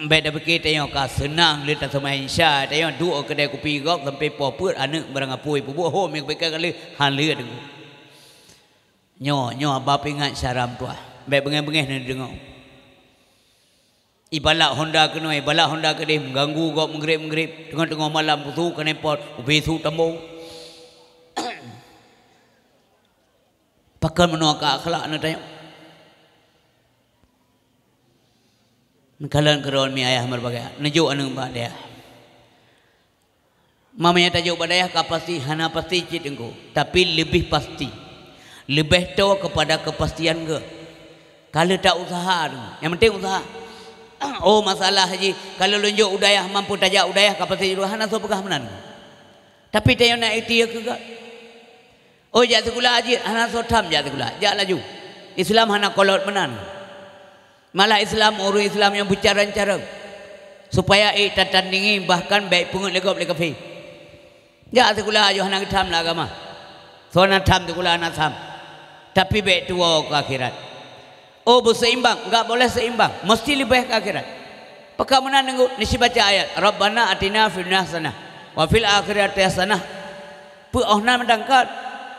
Beda begitu yang ka senang le tak sama insya, tak yang dua kedai kopi gok sampai poput anak barang apoi pubuh ho me bekai kali han le dengu. Nyo abap ingat syaram tua. Baik bengeh-bengeh ni dengar. Ibalak Honda kena, ibalak Honda kedih mengganggu kau mengerip tengah-tengah malam tu kena pot ubesu tambung. Pakai menua ka akhlak nak tanya. Kalian keron mi ayah berbagai nejuk anu mbak dia. Mamanya tajuk badaya ka pasti hana pasti cit engko, tapi lebih pasti. Lebih tahu kepada kepastian ke. Kalau tak usaha tu, yang penting usaha. Oh masalah haji kalau lunjuk udayah mampu tajak udayah kapasitas hana so pegah menan. Tapi dia nak ikhtiar ke gak? Oh jak sekolah haji hana so tham jak sekolah. Jak laju. Islam hana kolot menan. Malah Islam orang Islam yang bicara cara supaya tatandingi bahkan baik pungut legop le kafe. Jak sekolah haji hana tham lah agama. So hana tham sekolah hana tham. Tapi baik tua ke akhirat. Oh berseimbang, enggak boleh seimbang, mesti lebih ke akhirat. Pakak mana nengok nisi baca ayat Rabbana atina fid dunya hasanah wa fil akhirati hasanah. Pu ohna mendangkat.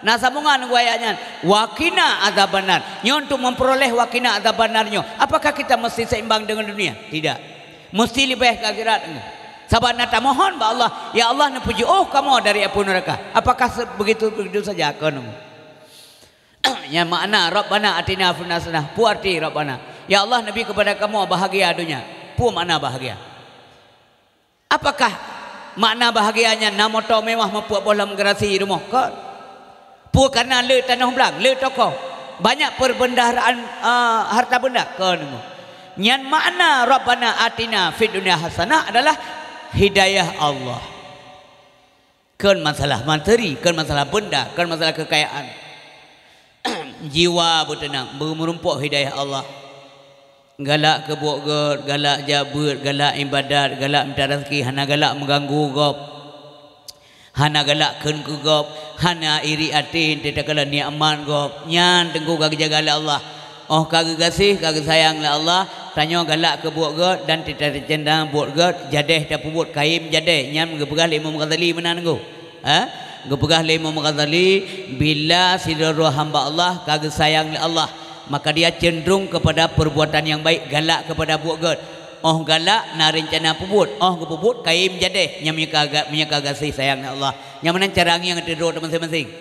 Nah sambungan nengok ayatnya wakina adzabannar. Nyo untuk memperoleh wakina adzabannarnya. Apakah kita mesti seimbang dengan dunia? Tidak. Mesti lebih ke akhirat. Sabar nata mohon ba Allah, ya Allah nak puji oh kamu dari api neraka. Apakah begitu saja kau? Yang makna Rabbana atina fid dunya hasanah. Pu arti Rabbana. Ya Allah Nabi kepada kamu bahagia dunia. Pu makna bahagia. Apakah makna bahagianya nak motor mewah mempuak bolam gerasi rumah kan? Puak karena le tanah belang, le tokoh. Banyak perbendaharaan harta benda kan? Yang makna Rabbana atina fid dunya hasanah adalah hidayah Allah. Kan masalah materi, kan masalah benda, kan masalah kekayaan. Jiwa bertenang, merumpuk hidayah Allah. Galak kebuk gerd, galak jabut, galak ibadat, galak minta rezeki, hana galak mengganggu gop. Hana galak ken ku gop, hana iri atin tidak kala ni aman gop. Nyan tengku kagak jaga Allah. Oh kagak kasih, kagak sayang lah Allah. Tanya galak kebuk gerd dan tidak tercendang buat gerd, jadeh dah pubut kaim jadeh. Nyan ngepegah Imam Ghazali mana nengku? Ngepegah Imam Ghazali bila sidro hamba Allah kagak sayang lah Allah, maka dia cenderung kepada perbuatan yang baik, galak kepada buat gerd. Oh galak na rencana pubut, oh kepubut kaim jadeh, nya menyaka kasih sayang Allah. Yang mana cara yang tidur masing-masing.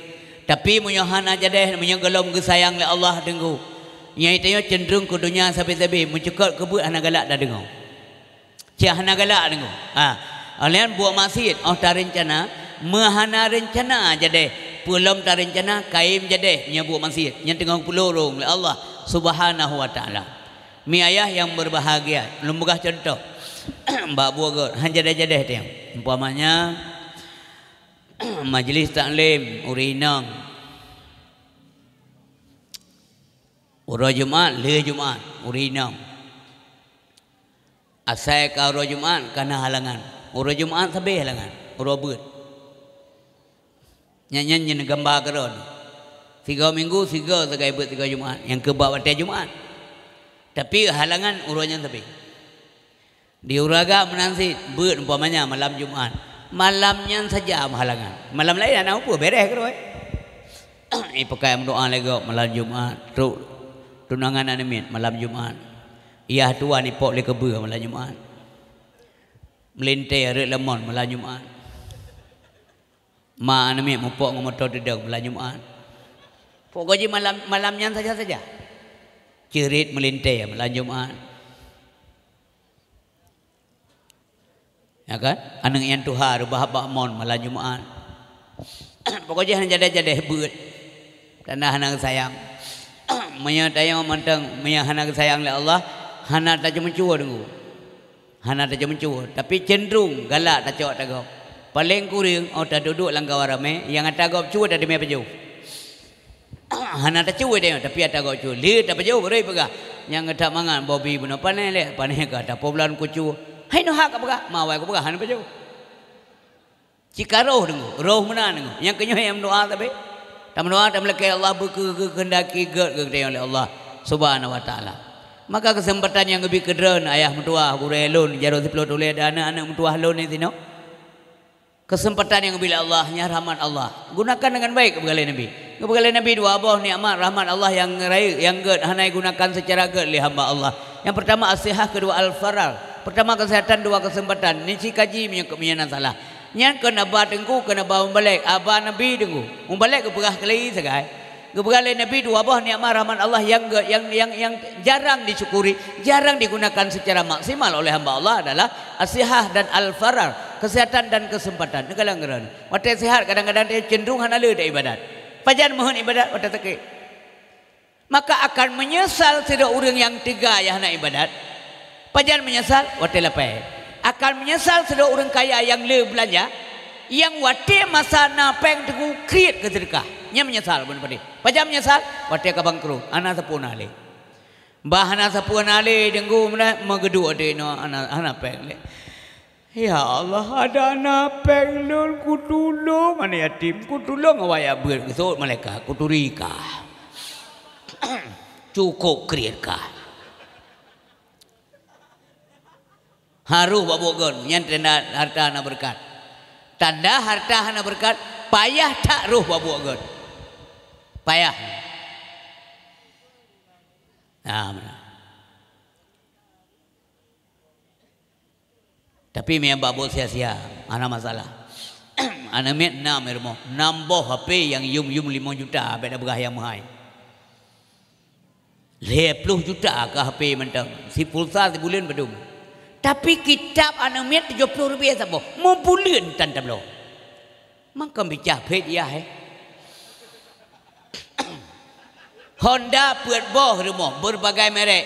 Tapi munyohana jadeh, munyogalom ke sayang le Allah dengku. Nya itu cenderung ke dunia sabi-sabi, mencekot kebut hana galak dah dengar. Cik hana galak dengar. Alian buat maksiat, oh tak rencana, mahana rencana jadeh, belum tak rencana kaim jadeh, nya buat maksiat, nya tengah pulurung le Allah Subhanahu wa taala. Mi ayah yang berbahagia, lembagah contoh. Mbak buagot, hanjadeh-jadeh tiang. Umpamanya majlis taklim urinang. Ura Jumaat, le Jumaat, urinang. Asal ka ura Jumaat kana halangan. Ura Jumaat sabe halangan, ura beut. Nyanyi gambar keron. 3 minggu, 3 segai beut 3 Jumaat. Yang kebab batai Jumaat. Tapi halangan uranya tapi di uraga menansi beut umpamanya malam Jumaat, malamnya saja halangan, malam lain anak apa beres ke doy. Pakai doa lagi malam Jumaat, tunangan anemin malam Jumaat, iya tua ni pok le kebe malam Jumaat, melintai rek lemon malam Jumaat, ma anemin mupok ngomotor dedeng malam Jumaat. Pokoknya malamnya saja. Cerit melintai malam Jumaat. Ya kan? Anang yang Tuhan rubah mon malam Jumaat. Pokoknya hanya jadeh beut. Tanah hanang sayang. Menya tayang mantang, menya hanang sayang le Allah, hana tak mencua dengu. Hana tak mencua, tapi cenderung galak tak cok tagap. Paling kurang tak duduk langkah warame, yang tagap cua dah demi peju. Hana tak cuy dia, tapi ada kau cuy. Lihat apa jauh berai pegah. Yang tak mangan bobi benar panai le, panai kata poblan kucu. Hai no hak apa? Mawai aku pegah hana apa jauh. Jika roh dengu, roh mana dengu. Yang kenyah yang doa tapi, tam doa tam lekai Allah berkehendaki gerd ke oleh Allah Subhanahu wa taala. Maka kesempatan yang lebih kederan ayah mentua burai lon jaro siplo tole dana anak mentua lon ni tino. Kesempatan yang bila Allahnya rahmat Allah. Gunakan dengan baik kepada Nabi. Kepada Nabi dua buah nikmat rahmat Allah yang raya, yang gerd hanai gunakan secara gerd oleh hamba Allah. Yang pertama as-sihah, kedua al-farar. Pertama kesehatan, dua kesempatan. Ni si kaji menyana salah. Nyan kena ba tengku kena ba membalik. Aba Nabi tengku. Membalik ke perah kelai segai. Kepada Nabi dua buah nikmat rahmat Allah yang gerd, yang jarang disyukuri, jarang digunakan secara maksimal oleh hamba Allah adalah as-sihah dan al-farar. Kesehatan dan kesempatan. Kadang-kadang waktu sehat kadang-kadang dia cenderung hanala dak ibadat. Pajan mohon ibadat waktu tekik. Maka akan menyesal tidak orang yang tiga yang nak ibadat. Pajan menyesal waktu lepai. Akan menyesal tidak orang kaya yang le belanja. Yang waktu masa napeng teguh create kesedekah. Nya menyesal pun pada. Pajan menyesal waktu kabang kru. Anak sepun ale. Bah anak sepun ale dengku mana megedu ade no anak peng le. Ya Allah, ada anak penglul kutulung, mana yatim kutulung awak ber kesut mereka kuturika. Cukup kreatkah. Haru babogon, yang tanda harta hana berkat. Tanda harta hana berkat, payah tak ruh babogon. Payah. Nah, mana? Tapi memang babol sia-sia, ana masalah. Ana met 6 irmo, nambah HP yang yum 5 juta, beda berah yang mahal. 10 juta ke HP mentang. Si pulsa sebulan bedum. Tapi kitab anamit 70 rupiah sabo. Mau bulan tan tablo. Maka bicara pet ya Honda buat boh rumah berbagai merek.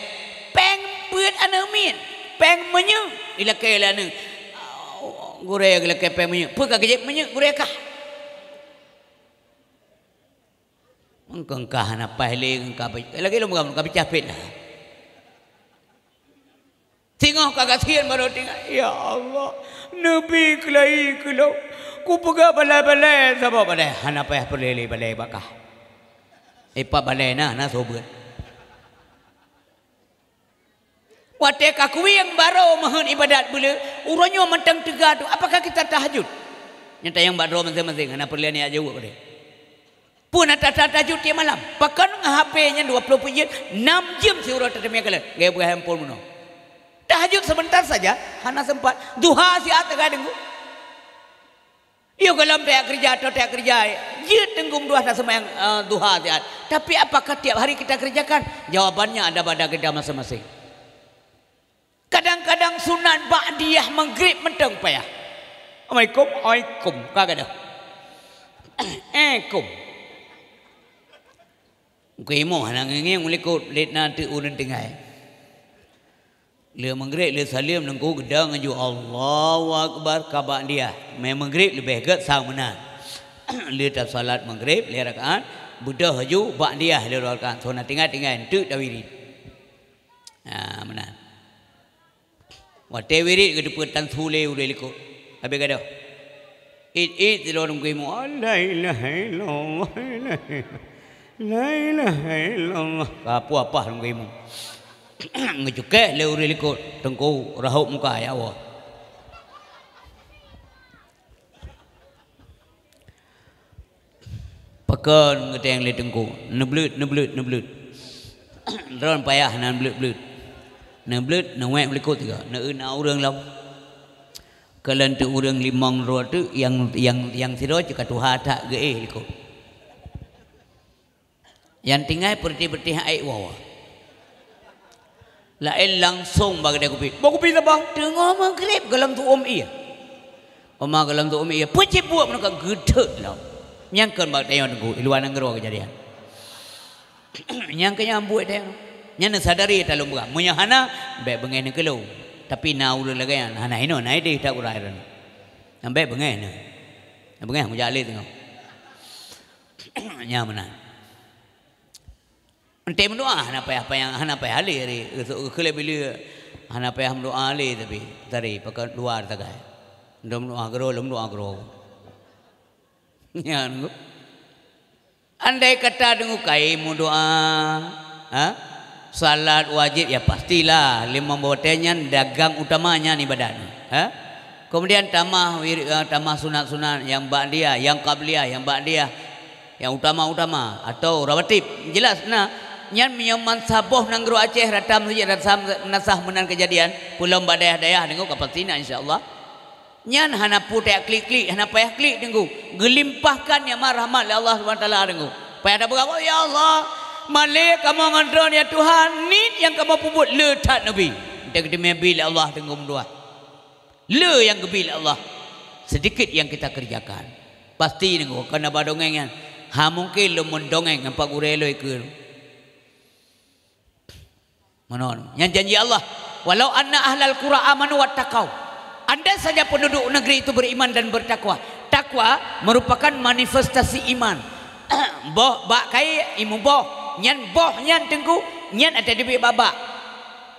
Peng buat anamit. Peng menyu. Ila kaya ni. Guraya ila kaya peng menyu. Put kagak menyu guraya kah? Engkau hana pahle engkau lagi lu bukan engkau capek lah. Tengok kagak sian baru tengok. Ya Allah, Nabi kelai kelau. Ku pegak balai-balai sama balai. Hana payah perlele balai bakah. Epa balai na sobat. Watek aku yang baru mohon ibadat bela. Urangnya mentang tegak tu. Apakah kita tahajud? Nyata yang baru masing-masing. Hana perlele ni aja buat balai. Pun ada tahajud tiap malam. Pakai HP-nya 20 jam, 6 jam si urang tetap kalian. Gaya buka handphone mana? Tahajud sebentar saja, hana sempat. Duha si atagah dengu. Iyo kalau tak kerja atau tak kerja, je tenggung duha tak semayang duha si at. Tapi apakah tiap hari kita kerjakan? Jawabannya ada pada kita masing-masing. Kadang-kadang sunat ba'diyah maghrib mentang payah. Assalamualaikum, kagak dah. Kum. Kuimo hanang ngeng ulikut let nanti urun tengah. Le maghrib le salim nangku gedang aju Allahu akbar kabak dia. Me maghrib lebih gat sang menan. Le tak salat maghrib le rakaat budah aju bak dia le rakaat. So na tengah-tengah tu dawiri. Menan. Wa te wirid ke depan tan sule ule likut. Habis gadah. It dilorong kuimo la ilaha illallah. La ilaha illallah. Apa ngemu. Ngejuke le uri likut tengku rahuk muka ya Allah. Pakan ngeteng le tengku. Neblut. Ron payah nan blut. Neblut nawek likut juga. Na urang lau. Kalau tu urang limang ro tu yang siro juga Tuhan tak ge likut. Yang tinggal perti-perti air wawa. Lain langsung bagi dia kopi. Bawa kopi apa? Tengok maghrib galam tu iya. Oma galam tu iya. Pecik buat mereka gedek lah. Nyangkan bagi dia tengok. Iluan negara kejadian. Nyangkan yang buat dia. Nyana sadari talung buka. Munya hana baik bengai ni kelau. Tapi na ulu lagi yang hana ino naik dia tak urairan. Sampai bengai ni. Bengai mu jali tengok. Nya mana? Ente mendoa hana payah hali hari kele bila hana payah mendoa hali tapi tadi pakai luar tagai ndom doa gero ya ngu andai kata dengu kai mu doa salat wajib ya pastilah lima botenya dagang utamanya ni badan kemudian tamah sunat-sunat yang ba'diyah yang qabliyah yang ba'diyah yang utama-utama atau rawatib jelas nah nyan menyaman saboh nang guru Aceh ratam saja ratam nasah menan kejadian pulau badayah-dayah dengu kapasina insyaallah nyan hana putek klik hana payah klik dengu gelimpahkan ya rahmat Allah Subhanahu wa taala dengu payah ada berapa ya Allah malik kamu ngandron ya Tuhan ni yang kamu puput le tat nabi kita mebil Allah dengu mendua le yang gebil Allah sedikit yang kita kerjakan pasti dengu kena badongengan ha mungkin lu mendongeng apa gurelo ikut Manon. Yang janji Allah, walau anna ahlal qura amanu wattaqau. Andai saja penduduk negeri itu beriman dan bertakwa. Takwa merupakan manifestasi iman. Boh bak kai imu boh, nyan boh nyan tengku, nyan ada di babak.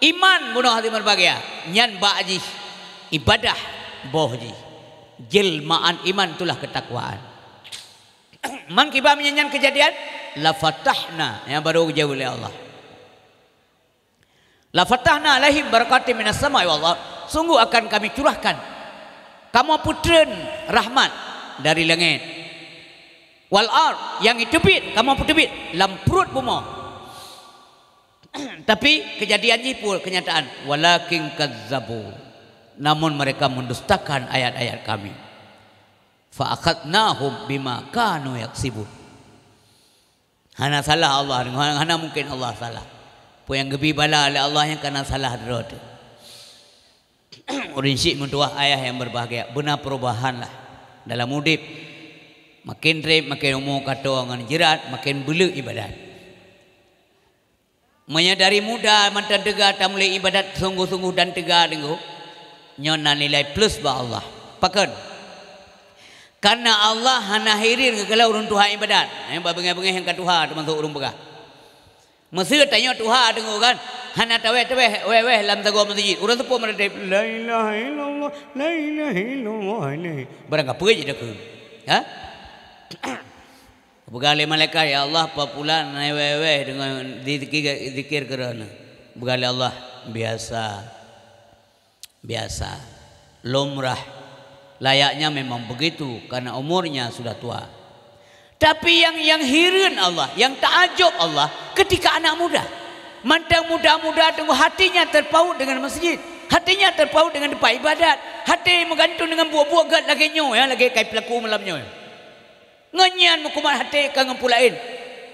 Iman bunuh hati berbahagia. Nyan bak ji ibadah boh ji. Jelmaan iman itulah ketakwaan. Man kiba menyanyian kejadian la fatahna yang baru jauh oleh Allah. La fatahna alaihim barakatim minas sama'i wal ardh. Sungguh akan kami curahkan kamu putren rahmat dari langit. Wal ardh yang itubit kamu putubit lam perut bumi. Tapi kejadiannya pun kenyataan walakin kazzabu. Namun mereka mendustakan ayat-ayat kami. Fa akhadnahum bima kanu yaksibun. Hana salah Allah, hana mungkin Allah salah. Yang lebih bala oleh Allah yang kena salah derot. Rinci mentua ayah yang berbahagia. Benar perubahan lah dalam mudib. Makin rib, makin umur kata orang jerat, makin bela ibadat. Menyadari muda mantan tegar tak mulai ibadat sungguh-sungguh dan tegar dengu. Nyona nilai plus ba Allah. Pakan. Karena Allah hana hirir kalau urun Tuhan ibadat. Yang bengai-bengai yang ke Tuhan termasuk urun begah. Mesti tanya Tuhan dengu kan. Hana taweh weh lam tago masjid. Urang sepuh meredep la ilaha illallah la ilaha illallah ini. Barang apa je dak. Ha? Begali malaikat ya Allah papulan weh dengan zikir kerana. Begali Allah biasa. Lumrah. Layaknya memang begitu karena umurnya sudah tua. Tapi yang hirin Allah, yang takjub Allah ketika anak muda. Mantang muda-muda tunggu hatinya terpaut dengan masjid, hatinya terpaut dengan tempat ibadat, hati menggantung dengan buah-buah gad lagi nyo ya, lagi kai pelaku malamnya. Ngenyan mukuman hati kangen pulain.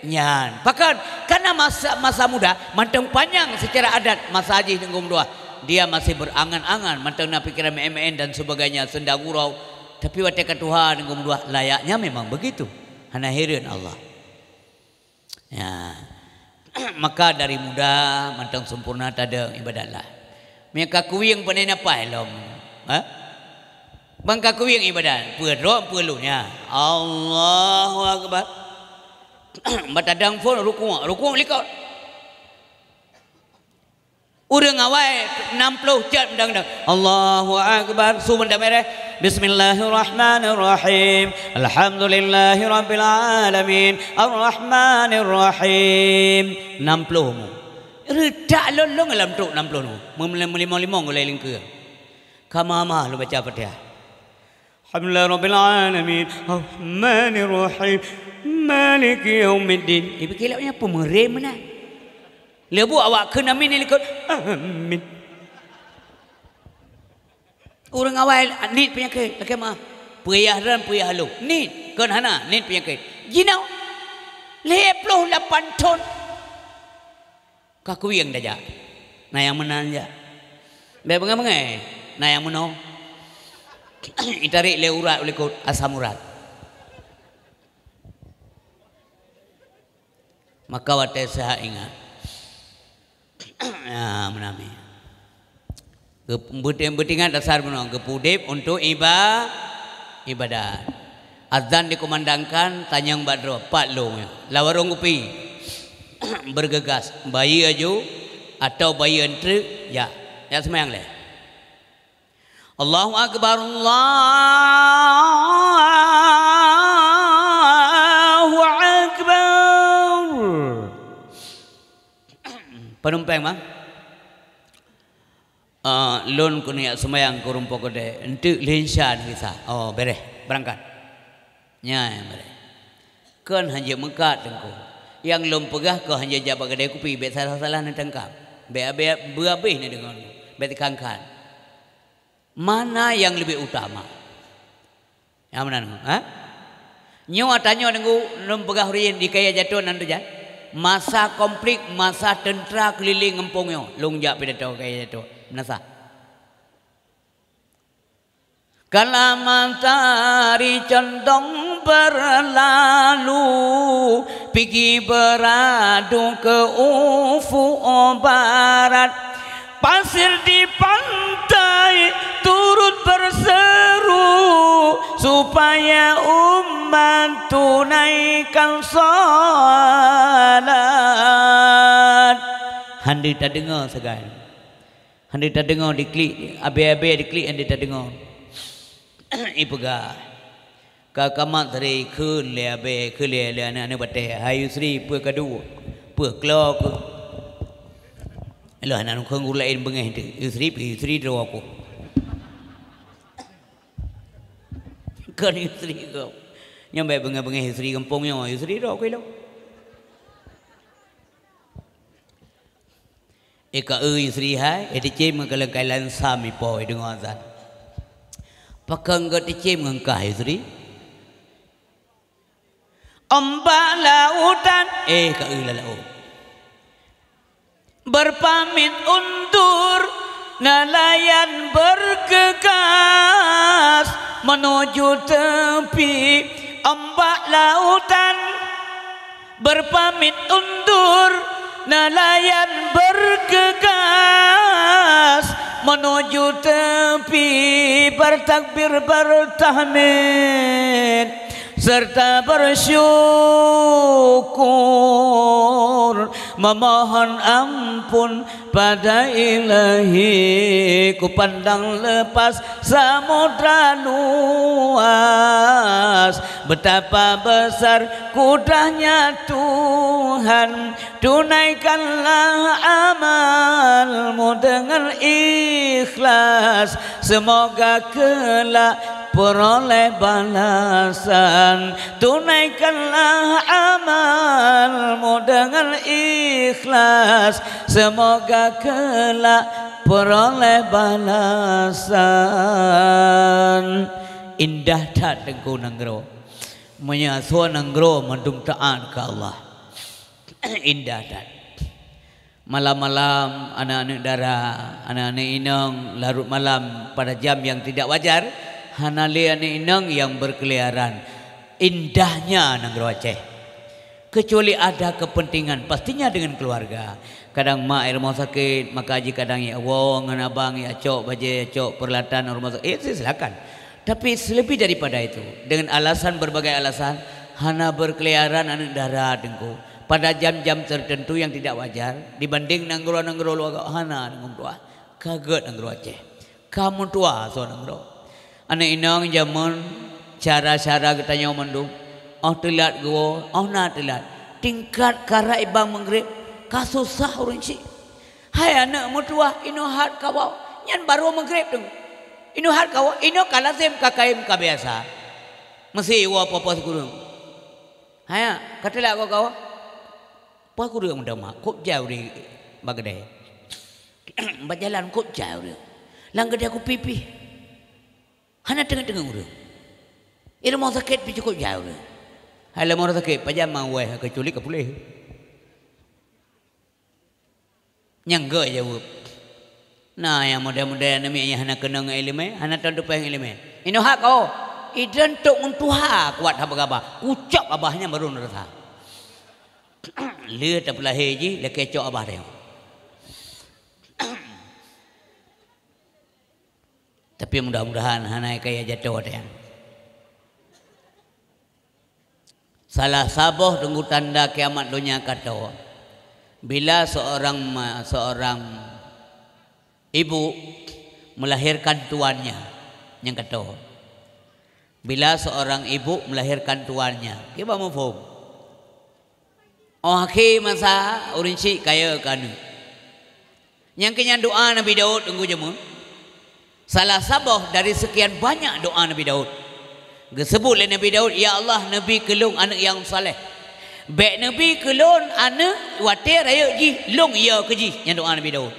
Nyan. Bahkan karena masa muda mantang panjang secara adat masa haji tenggung dua. Dia masih berangan-angan mantang nak pikiran MN dan sebagainya sendang gurau. Tapi watekan Tuhan tenggung dua layaknya memang begitu. Hana hirin Allah. Ya. Maka dari muda mantang sempurna tada ibadatlah. Mereka kuing panen apa elom? Ha? Bangka kuing ibadat. Perro perlunya. Allahu akbar. Batadang pun rukuk likau. Urang awai 60 jam dang. Allahu akbar. Subhan mereh. Bismillahirrahmanirrahim. Alhamdulillahi rabbil alamin. Arrahmanirrahim. 60 mu. Redak lolong dalam tok 60 mu. Melimong oleh lingkar. Kamama lu baca Fatihah. Alhamdulillahi rabbil alamin. Arrahmanirrahim. Maliki yaumiddin. Ibu kilapnya pemerem mana? Lebu awak kena amin likut. Amin. Orang awal nit penyakit, lagi mah puyah dan puyah lu. Nit kan hana nit penyakit. Jinau 58 ton. Kaku yang daja. Nah yang menan ja. Be bengai-bengai. Nah yang menong. Itarik le urat likut asam urat. Maka wate saya ingat. Ya menami. Betingan dasar menong kepudip untuk ibadat. Azan dikumandangkan tanyang badro pak long lawarong upi bergegas bayi aju atau bayi entry ya semayang le. Allahu akbar Allahu akbar. Penumpang mah lon kunia semayang kurumpok kode entuk lensan kita. Oh bereh berangkat. Nya bereh. Kan hanya mekat tengku. Yang lom pegah ke hanya jabat kedai kopi bet salah-salah nak tangkap. Bet berhabis ni dengan bet kangkan. Mana yang lebih utama? Yang mana nu? Ha? Nyo tanya tengku lom pegah hurin di kaya jatuh nan tu jan. Masa konflik, masa tentera keliling ngempongnya. Longjak pidato kaya jatuh. Nasa. Kala matahari condong berlalu, pergi beradu ke ufuk barat. Pasir di pantai turut berseru supaya umat tunaikan salat. Handi tak dengar segan. Handi tak dengar diklik, abe-abe diklik handi tak dengar. Ipuga. Kakamat dari kun le abe kun le anak-anak bate. Hayu Sri pu kadu, pu klok. Elo anak kong gulain bengeh tu. Yusri draw aku. Kan Yusri kau. Nyampe bengeh Yusri kampungnya Yusri draw aku elo. Eka Yusri hai, edice mengalang kailan sami po dengan azan. Pakang got edice mengangkah Yusri. Ombak lautan, ka laut. Berpamit undur nelayan bergegas menuju tepi ombak lautan, berpamit undur nelayan bergegas menuju tepi, bertakbir bertahmid serta bersyukur, memohon ampun pada Ilahi. Ku pandang lepas samudra luas, betapa besar kudrahnya Tuhan. Tunaikanlah amalmu dengan ikhlas, semoga kelak peroleh balasan. Tunaikanlah amalmu dengan ikhlas, semoga kelak peroleh balasan. Indah tak Tengku Nanggro, menyasua Nanggro mendung taat ke Allah. Indah tak. Malam-malam anak-anak dara, anak-anak inang larut malam pada jam yang tidak wajar, hanali anak inang yang berkeliaran. Indahnya Nanggro Aceh. Kecuali ada kepentingan, pastinya dengan keluarga. Kadang mak rumah sakit, maka haji kadang ya wong dengan abang ya cok baje cok peralatan rumah sakit, silakan. Tapi lebih daripada itu, dengan alasan berbagai alasan, hana berkeliaran anak dara Tengku pada jam-jam tertentu yang tidak wajar dibanding nanggro-nanggro lu agak hana dengan tua kaget Nanggro Aceh. Kamu tua so Nanggro anak inang zaman cara-cara katanya mandung telat go nak telat tingkat kara ibang mengrib kasusah urang si hai anak mu tua ino hat kawau nyan baru mengrib dong ino hat kawau ino kalasem kakaim kabiasa mesti wa apa-apa kurang hai katelak kau apa aku dia muda mak kok jauh di bagdai berjalan kok jauh dia langgar dia aku pipi hana tengah-tengah urang ira mau sakit pi cukup jauh dia hala mau sakit pajam mau weh kecuali ke pulih nyangga jawab nah yang muda-muda nami yang hana kenang ilmu hana tandu pang ilmu ino hak kau idan tok untuha kuat habagaba ucap abahnya baru nerasa lihat apa lahir le kecok abah dia. Tapi mudah-mudahan hanai kaya jatuh dia. Salah saboh tunggu tanda kiamat dunia kata bila seorang ibu melahirkan tuannya yang kata bila seorang ibu melahirkan tuannya kita mau faham. Oh akhir masa urinci kaya kanu. Yang kenya doa Nabi Daud tunggu jemu. Salah saboh dari sekian banyak doa Nabi Daud. Disebut oleh Nabi Daud, ya Allah Nabi kelung anak yang saleh. Baik Nabi kelung anak watir raya ji long ya keji yang doa Nabi Daud.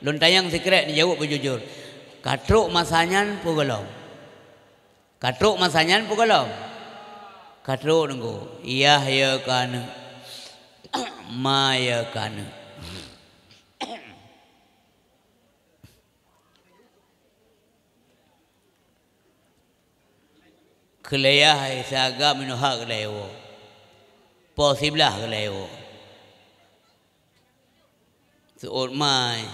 Lun tayang sekret dijawab berjujur. Katruk masanya pugolong. Katruk masanya pugolong. Katruk tunggu. Iya ya kana. Maya kana keleyah saga minuha kelewo posiblah kelewo suot mai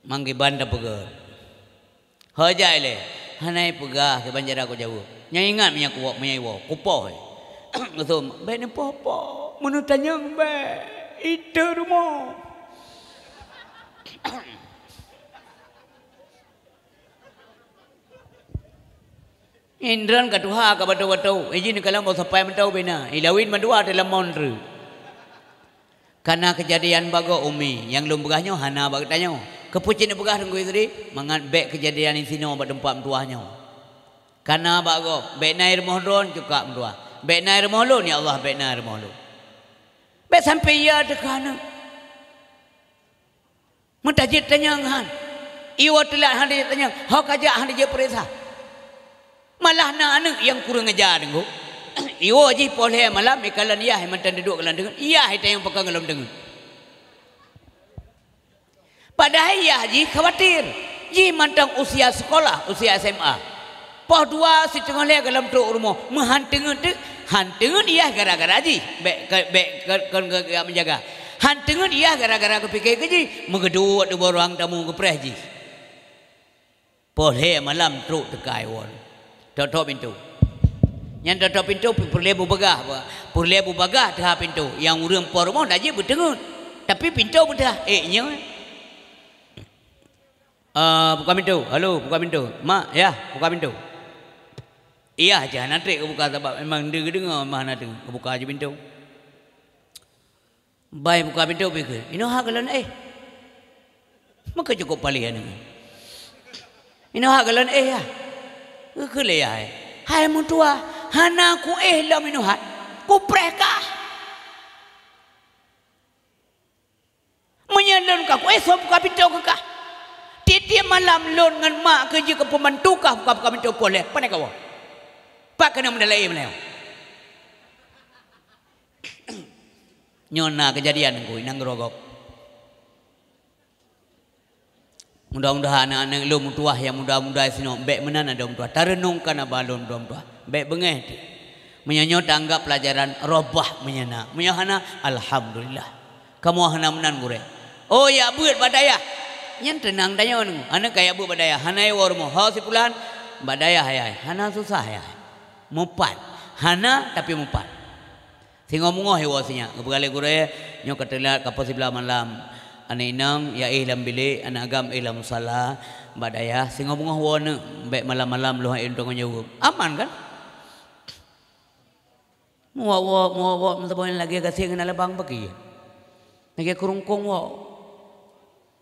manggi banda pegar hajai le hanai pegah ke banjara ko jauh nyai ingat minyak kuak menyai wo kupoh betul baik ni popo menurut tanyang baik itu rumah Indran katuha ka batu-batu izin kalau mau sampai mentau bina ilawin mandua dalam monre karena kejadian bago umi yang lumbugahnya hana bag tanya kepucin begah tunggu itu di mangan bek kejadian di sini obat tempat mentuahnya karena bago bek nair mohdron juga mentua bek nair mohlun ya Allah bek nair mohlun bek sampai ya dekana mentajit tanya han iwa telat han dia tanya hak aja han dia perisa malah na anak yang kurang ajar dengo iwa ji poleh malam ikalan ya mantan duduk kalan dengan iya itu yang pegang dalam dengo Padahal ayah ji khawatir. Ji mantang usia sekolah, usia SMA. Poh dua si tengah leh dalam tu rumah menghantengan tu, hantengan ia gara-gara ji, kan menjaga. Hantengan ia gara-gara kepikir keji, menggedut di ruang tamu kepreh ji. Poh leh malam tu tekai won, tutup pintu. Yang tutup pintu perlu boleh bubagah dah pintu. Yang urang por rumah dah je bertengun, tapi pintu mudah. Nya. Buka pintu. Halo, buka pintu. Mak, ya, buka pintu. Iya aja nanti buka sebab memang dengar mana tu buka aja pintu. Baik buka pintu pikir. Ino hak galon maka cukup palian ni. Ino hak galon ya. Kele ya. Hai mutua, hana ku lam ino hak. Ku preka. Menyalon ka ku so buka pintu ka. Tiap malam lon ngan mak kerja ke pembantu kah buka pintu boleh. Pandai kau. Pak kena mendalai meleo. Nyona kejadian ku nang gerogok. Mudah-mudahan anak-anak lu mutuah yang muda-muda sino bek menan ada mutuah. Tarenung kana balon mutuah. Bek bengeh. Menyanyot anggap pelajaran robah menyana. Menyahana alhamdulillah. Kamu hana menan gure. Oh ya buat badaya. Yang tenang tanya orang. Anak kayak bu badaya. Hanai warmo. Ha si pulan badaya hayai. Hana susah hayai. Mupat. Hana tapi mupat. Sehingga mungoh hewasinya. Kepala guru nyok ketelat kapal sebelah malam. Anak inang ya dalam bilik. Anak agam dalam salah. Badaya. Sehingga mungoh wana. Baik malam-malam luha intong nyawab. Aman kan? Muak. Masa boleh lagi kasih kena lebang bagi. Lagi kerungkung wak.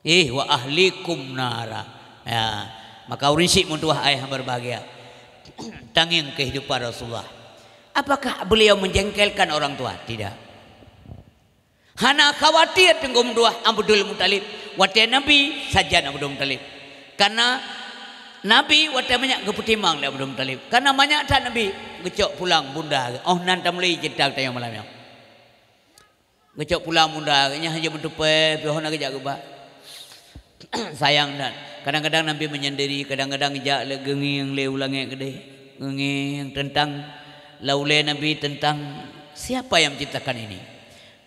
Wa ahlikum nara. Ya. Maka urinsik mutuah ayah berbahagia. Tanging kehidupan Rasulullah. Apakah beliau menjengkelkan orang tua? Tidak. Hana khawatir tenggung dua Abdul Muttalib. Watai Nabi saja Abdul Muttalib. Karena Nabi watai banyak keputimang Abdul Muttalib. Karena banyak tak Nabi gecok pulang bunda. Oh nanti mulai jedak tayang malamnya. Gecok pulang bunda. Nya hanya mentupai pohon nak gejak gebak. Sayang dan kadang-kadang Nabi menyendiri, kadang-kadang jak le genging le ulangi gede. Genging tentang laule Nabi tentang siapa yang menciptakan ini.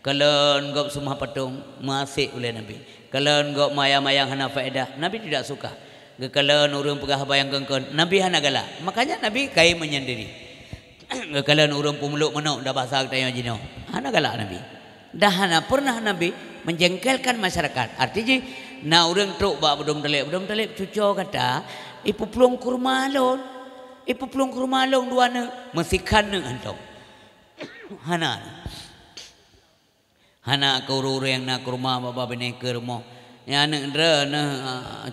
Kalau engkau semua patung masih oleh Nabi. Kalau engkau mayang-mayang hana faedah, Nabi tidak suka. Kalau urang pegah bayang gengkon, Nabi hana galak. Makanya Nabi kai menyendiri. Kalau urang pemuluk menok dah bahasa tanya jino, hana galak Nabi. Dah hana pernah Nabi menjengkelkan masyarakat. Artinya na urang truk ba Abdul Muttalib cucu kata ipu pelung kurma lon. Ipu pelung kurma lon dua ne mesikan ne antum. Hana kuru yang nak kurma bapa bini ke rumah. Ya ne ndra ne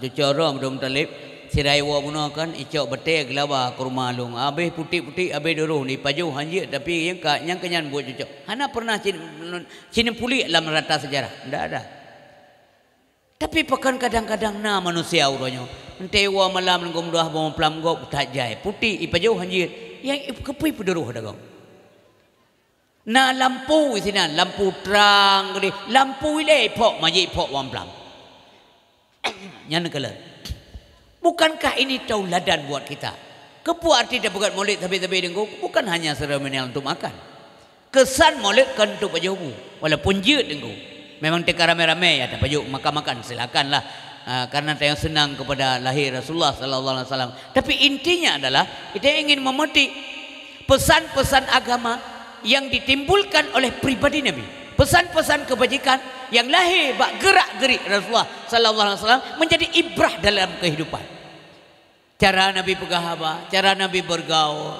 cucu ro Abdul Muttalib sirai wa buno kan icok bete gelaba kurma lung. Habis putih-putih habis dulu ni paju hanjir tapi yang kenyan buat cucu. Hana pernah cina puli dalam rata sejarah. Ndak ada. Tapi pekan kadang-kadang na manusia uranya. Entewa malam ngom doah bom plam gop tak jai. Putih ipajau hanjir. Yang kepui pederuh dagang. Na lampu sina, lampu terang gede. Lampu ile pok majik pok wam plam. Yang kala. Bukankah ini tauladan buat kita? Kepu arti dah bukan maulid tapi dengku bukan hanya seremonial untuk makan. Kesan maulid kan untuk pajubu. Walaupun jeut dengku. Memang teka rame-rame ya tak pajuk makan-makan silakanlah karena saya senang kepada lahir Rasulullah sallallahu alaihi wasallam. Tapi intinya adalah kita ingin memetik pesan-pesan agama yang ditimbulkan oleh pribadi Nabi. Pesan-pesan kebajikan yang lahir bak gerak-gerik Rasulullah sallallahu alaihi wasallam menjadi ibrah dalam kehidupan. Cara Nabi pegah apa? Cara Nabi bergaul.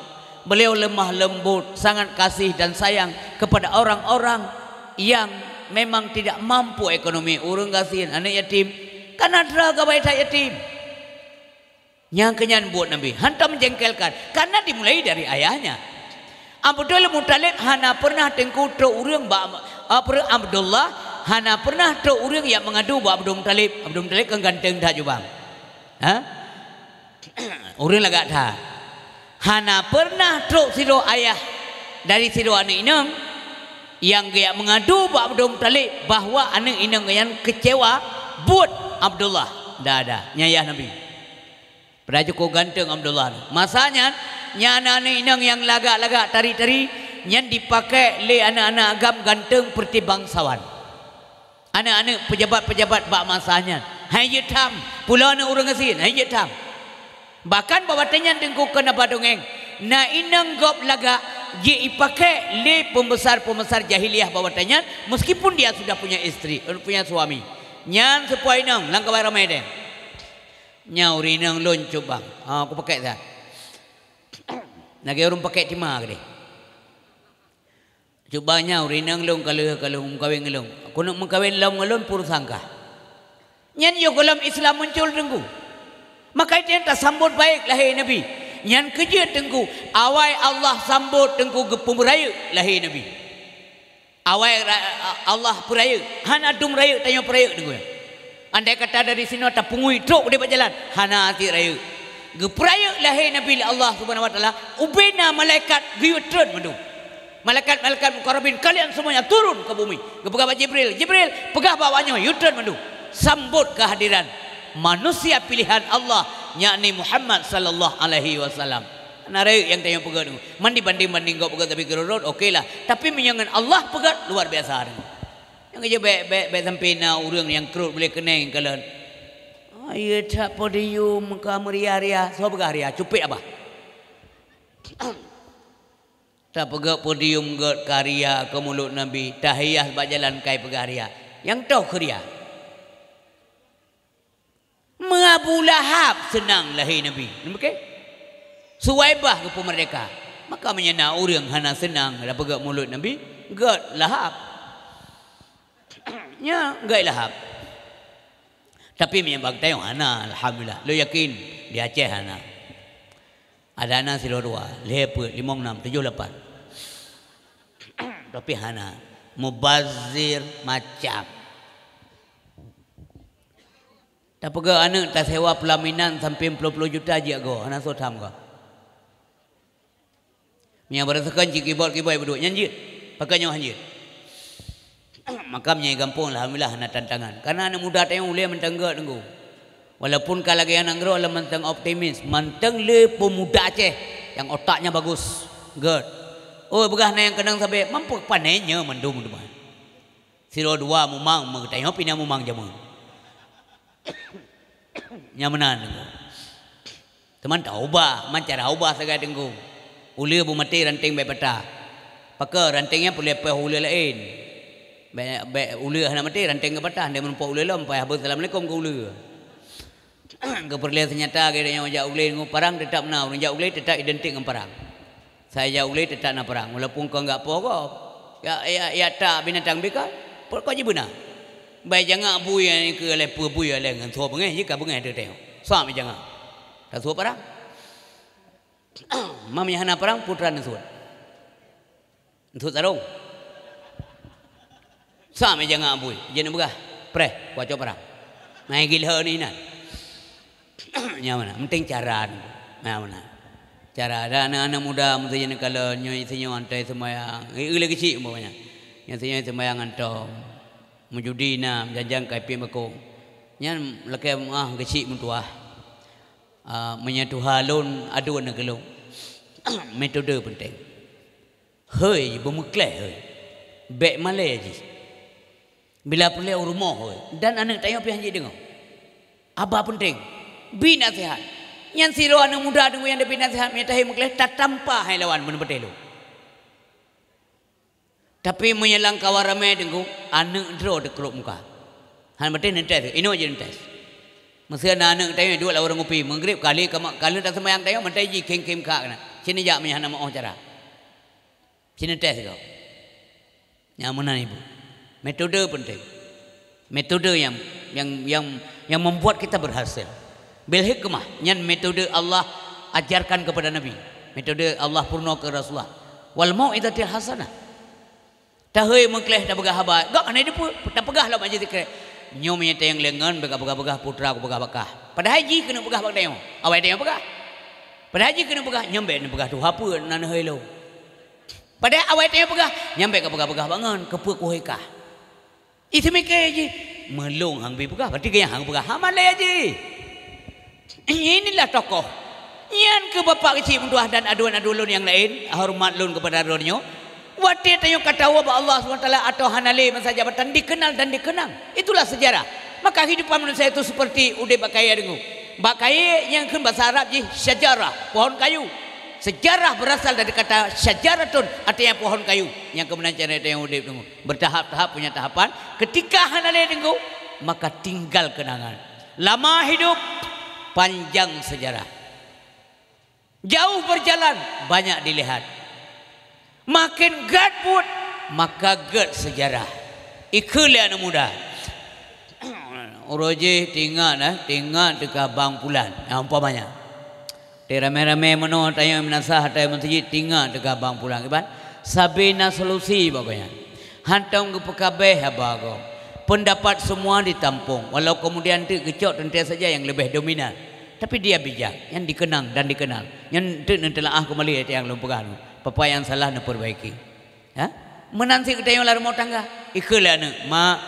Beliau lemah lembut, sangat kasih dan sayang kepada orang-orang yang memang tidak mampu ekonomi. Urang kasihan anak yatim karena draga baik yatim. Yang kenyan buat Nabi hantam menjengkelkan karena dimulai dari ayahnya. Abdul Muttalib hana pernah tengku tu urang Abdullah hana pernah tu urang yang mengadu ba Abdul Muttalib. Abdul Muttalib kan ganteng dah jubang. Urang lagak dah. Hana pernah tu siro ayah dari siro anak inang yang dia mengadu Abdul Muttalib bahawa anak inang yang kecewa buat Abdullah. Dah ada. Nyayah Nabi. Pada cukup ganteng Abdullah. Masanya nyana ni inang yang lagak-lagak tari-tari yang dipakai oleh anak-anak agam ganteng seperti bangsawan. Anak-anak pejabat-pejabat bak masanya. Hai yetam. Pulau na urang asin. Hai yetam. Bahkan bawatannya tengku kena badongeng. Na inang gop lagak dia dipakai oleh pembesar-pembesar jahiliah bawatannya meskipun dia sudah punya istri, punya suami. Nyan sepuai nang langkah ramai deh. Nyauri nang lon coba. Aku pakai dah. Nak orang pakai timah ke deh. Coba nyauri nang lon kalau mengkawin ngelong. Aku nak mengkawin lon pur sangka. Nyan yo dalam Islam muncul tengku. Maka itu yang tak sambut baik lahir Nabi. Yang kerja tengku awai Allah sambut tengku gepung raya lahir Nabi. Awai Allah peraya. Hana adum raya tanya peraya tengku. Andai kata dari sini tak pungui truk dia berjalan. Hana hati raya. Geperaya lahir Nabi Allah Subhanahu Wa Taala. Ubena malaikat giutron mandu. Malaikat mukarrabin kalian semuanya turun ke bumi. Gepegah Jibril. Jibril pegah bawanya yutron mandu. Sambut kehadiran manusia pilihan Allah yakni Muhammad sallallahu alaihi wasallam. Narai yang tanya pegat mandi banding kau pegat tapi kerorot okeylah. Tapi menyangan Allah pegat luar biasa. Yang aja baik sampai na urang yang kerut boleh keneng kalian. Ayo tak podium ka meria-ria so pegat ria cupit apa? Tak pegat podium gat karya ke mulut Nabi tahiyah berjalan kai pegat ria. Yang tahu keria. Abu Lahab senang lahir Nabi. Okey. Suwaibah ke mereka. Maka menyena orang hana senang ada pegak mulut Nabi, gad Lahab. Ya, gad Lahab. Tapi menyembah tayong hana alhamdulillah. Lo yakin di Aceh hana. Ada anak silo dua, lepe 56 78. Tapi hana mubazir macam. Tak pegak anak tak sewa pelaminan sampai 10 juta aja go. Anak so tham go. Nya berasakan kibot berduk nyanjit. Pakainya hanjit. Makamnya gampang alhamdulillah anak tantangan. Karena anak muda tayong boleh mentangga tenggu. Walaupun kalau lagi anak ngero lah mentang optimis, mentang le pemuda Aceh yang otaknya bagus. Good. Oh begah na yang kenang sampai mampu panainya mendung depan. Siro dua mumang mengtayong pinang mumang jamu. Nyamanan teman tak ubah mancara ubah segai tengku uli bu mati ranting baik peta pakai rantingnya boleh peh uli lain baik uli hana mati ranting ke peta dia menumpuk uli lom payah assalamualaikum ke uli ke perlihat ternyata kita yang ajak uli dengan parang tetap nak ajak uli tetap identik dengan parang saya ajak uli tetap nak parang walaupun kau enggak pokok ya tak binatang bika kau je benar. Baik jangan bui yang ke lepu bui yang dengan suap pengen jika pengen ada tengok. Suap jangan. Tak suap perang. Mamanya hana perang putra nasuat. Nasuat sarung. Suap jangan bui. Jangan begah. Preh kuaco perang. Mai gila ni nan. Nyaman. Penting cara. Nyaman. Cara ada anak-anak muda mesti jangan kalau nyoi senyum antai semayang. Lagi kecil umpamanya. Yang senyum semayang antau. Menjudi na janjang kai pi mako nyan lekai kecil mentua menyatu halun adu na gelung metode penting hei bermukleh hei bek malai je bila pelai rumah hei dan anak tanya pi hanji dengar apa penting bi nasihat nyan siro anak muda dengar yang bi nasihat meta hei mukleh tak tampa hai lawan mun betelu. Tapi menyelang kawar ramai tengku anak draw de keruk muka. Han betul nentes. Ini aja nentes. Mesti anak tanya dua orang ngopi maghrib kali tak semayang tanya mentai ji kem kak kena. Sini jak menyana mau cara. Sini tes kau. Yang mana ibu? Metode penting. Metode yang membuat kita berhasil. Bil hikmah yang metode Allah ajarkan kepada Nabi. Metode Allah purna ke Rasulullah. Wal mau'izatil hasanah. Tahoi mengkleh dah pegah habat. Gak anai dia pun dah pegah lah macam zikir. Nyo menyata yang lengan pegah putra aku pegah. Pada haji kena pegah bak tayong. Awai tayong pegah. Pada haji kena pegah nyambe ni pegah tu apa nan hoi lo. Pada awai tayong pegah nyambe ke pegah bangan ke puak kuhikah. Itu mikir je. melung hang bi pegah berarti gaya hang pegah ha malai aja. Inilah tokoh yan ke bapak kecil menduah dan aduan-aduan yang lain hormat lun kepada aduannya wati tanyo kata wa Allah SWT atau hanale masa jabatan dikenal dan dikenang. Itulah sejarah. Maka kehidupan manusia itu seperti udah bakaya dengu. Bakaya yang kan bahasa Arab je syajarah, pohon kayu. Sejarah berasal dari kata syajaratun, artinya pohon kayu. Yang kemudian cara yang udah dengu. Bertahap-tahap punya tahapan. Ketika hanale dengu, maka tinggal kenangan. Lama hidup, panjang sejarah. Jauh berjalan, banyak dilihat. Makin gadbut, maka gad sejarah. Ikulah anak muda. Uroje tinggal dekat bang pulan. Umpamanya. Rame-rame meno tanya menasah tanya masjid tinggal dekat bang pulan. Iban sabina solusi pokoknya. Hantam ke pekabeh abago. Pendapat semua ditampung. Walau kemudian tu kecok tentu saja yang lebih dominan. Tapi dia bijak, yang dikenang dan dikenal. Yang tu telah kembali yang lupakan. Apa yang salah nak perbaiki. Ha? Menanti kita yang rumah tangga. Ikulah nak mak.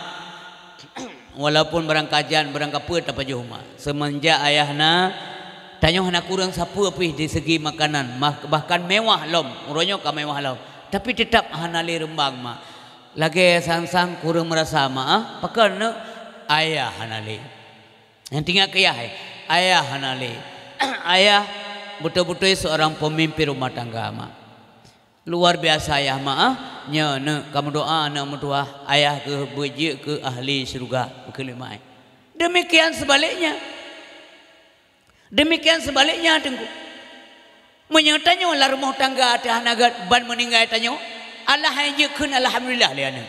Walaupun barang kajian, barang kaput apa jumpa. Semenjak ayahna tanya nak kurang siapa pih di segi makanan, bahkan mewah lom, urunyo ka mewah lom. Tapi tetap hanali rembang mak. Lagi sang-sang kurang merasa mak, pakan nak ayah hanali. Yang tinggal ke ayah hanali. Ayah betul-betul seorang pemimpin rumah tangga mak. Luar biasa ayah mak. Nya nak kamu doa anak mertua ayah ke beji ke ahli syurga kelimai. Demikian sebaliknya tengku. Menyatanya lah rumah tangga atah nagat ban meninggal tanya Allah aja kun alhamdulillah liana.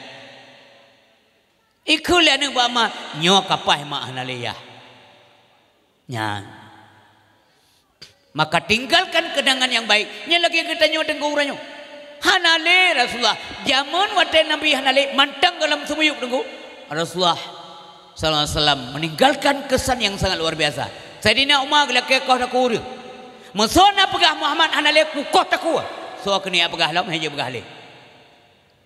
Iku liana ba ma nyo kapah mak hanaliyah. Nya. Maka tinggalkan kenangan yang baik. Nya lagi kita tanya tengku uranyo. Hanale Rasulullah zaman waktu Nabi hanale mantang dalam semuyuk tunggu Rasulullah sallallahu alaihi wasallam meninggalkan kesan yang sangat luar biasa. Sayyidina Umar gelak kau nak urus. Mesona pegah Muhammad hanale ku kau taku. So kena pegah lam hanya pegah le.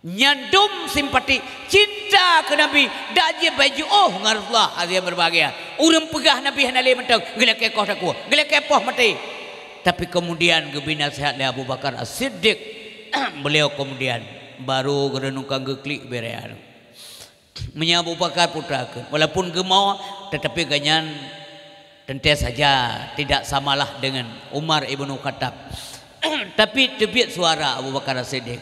Nyandum simpati cinta ke Nabi dak je baju ngan Rasulullah azia berbahagia. Urang pegah Nabi hanale mantang gelak kau taku. Gelak poh mati. Tapi kemudian gebina sehat le Abu Bakar As-Siddiq. Beliau kemudian baru gerenungkan geklik berean menyabu pakar putra ke walaupun gemau tetapi ganyan tentu saja tidak samalah dengan Umar ibnu Khattab. Tapi tebit suara Abu Bakar As-Siddiq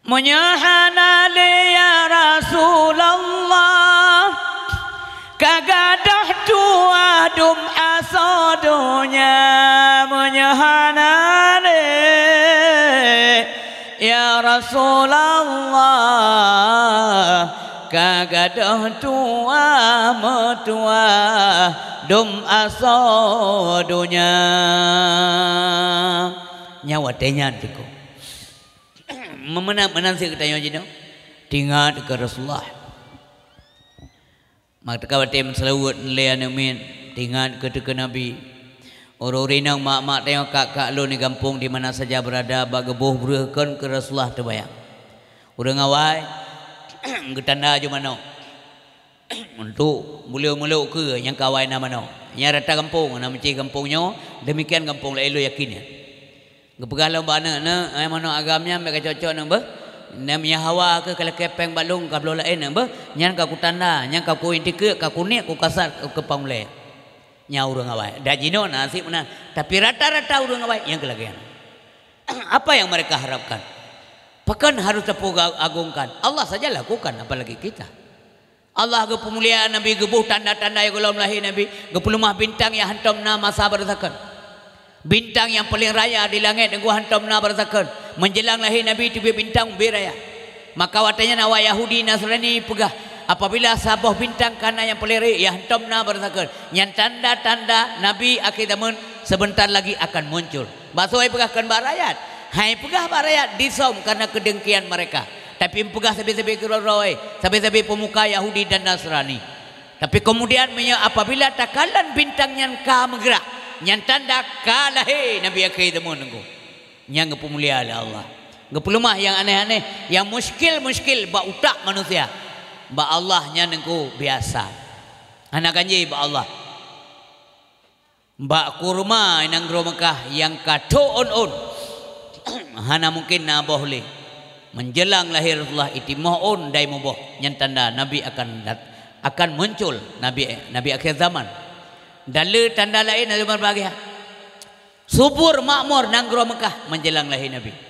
menyahana ya Rasulullah kagadah tua dum asadunya menyahana ya Rasulullah kagadah tua metua dum asadunya nyawa tenya tiku memenang si ketanya jino tinggal ke Rasulullah maka kawatim selawat lean amin tinggal ke Nabi. Orang-orang yang mak-mak tengok kak-kak lo ni kampung di mana saja berada bagebuh berahkan ke Rasulullah terbayang. Orang awal getanda je mana. Untuk muluk-muluk ke yang kawai nama mana. Yang rata kampung nama cik kampungnya demikian kampung lain lo yakinnya. Gepegalau bana na mana agamnya mereka cocok nang namanya hawa ke kalau kepeng balung kablo lain nang nyan ka kutanda nyan ka ku intik ka kunik ku kasar ke pamle. Nya urang awai dak jino nasib mana tapi rata-rata urang awai yang kelagian. Apa yang mereka harapkan? Pekan harus tepuk agungkan. Allah saja lakukan apalagi kita. Allah ke pemuliaan Nabi gebuh tanda-tanda yang gulam lahir Nabi gepulumah bintang yang hantam na masa berzakan. Bintang yang paling raya di langit yang gua hantam na berzakan. Menjelang lahir Nabi tiba bintang beraya. Maka watanya nawa Yahudi Nasrani pegah apabila sabah bintang kana yang peliri yang tomna berzakan yang tanda-tanda Nabi akhir zaman sebentar lagi akan muncul. Basoi pegahkan barayat. Hai pegah barayat disom karena kedengkian mereka. Tapi pegah sabi-sabi keroroi, sabi-sabi pemuka Yahudi dan Nasrani. Tapi kemudian apabila takalan bintang yang ka menggerak, yang tanda kalah Nabi akhir zaman nunggu. Yang pemuliaan Allah. Gepulumah yang aneh-aneh, yang muskil-muskil bak utak manusia. ba Allahnya nengku biasa anak kanji ba Allah ba kurma nang gro Mekah yang kato on hana mungkin na boleh menjelang lahir Rasulullah itimohon dai moboh yang tanda Nabi akan muncul Nabi akhir zaman. Tanda lain ada berbagai subur makmur nang gro Mekah menjelang lahir Nabi.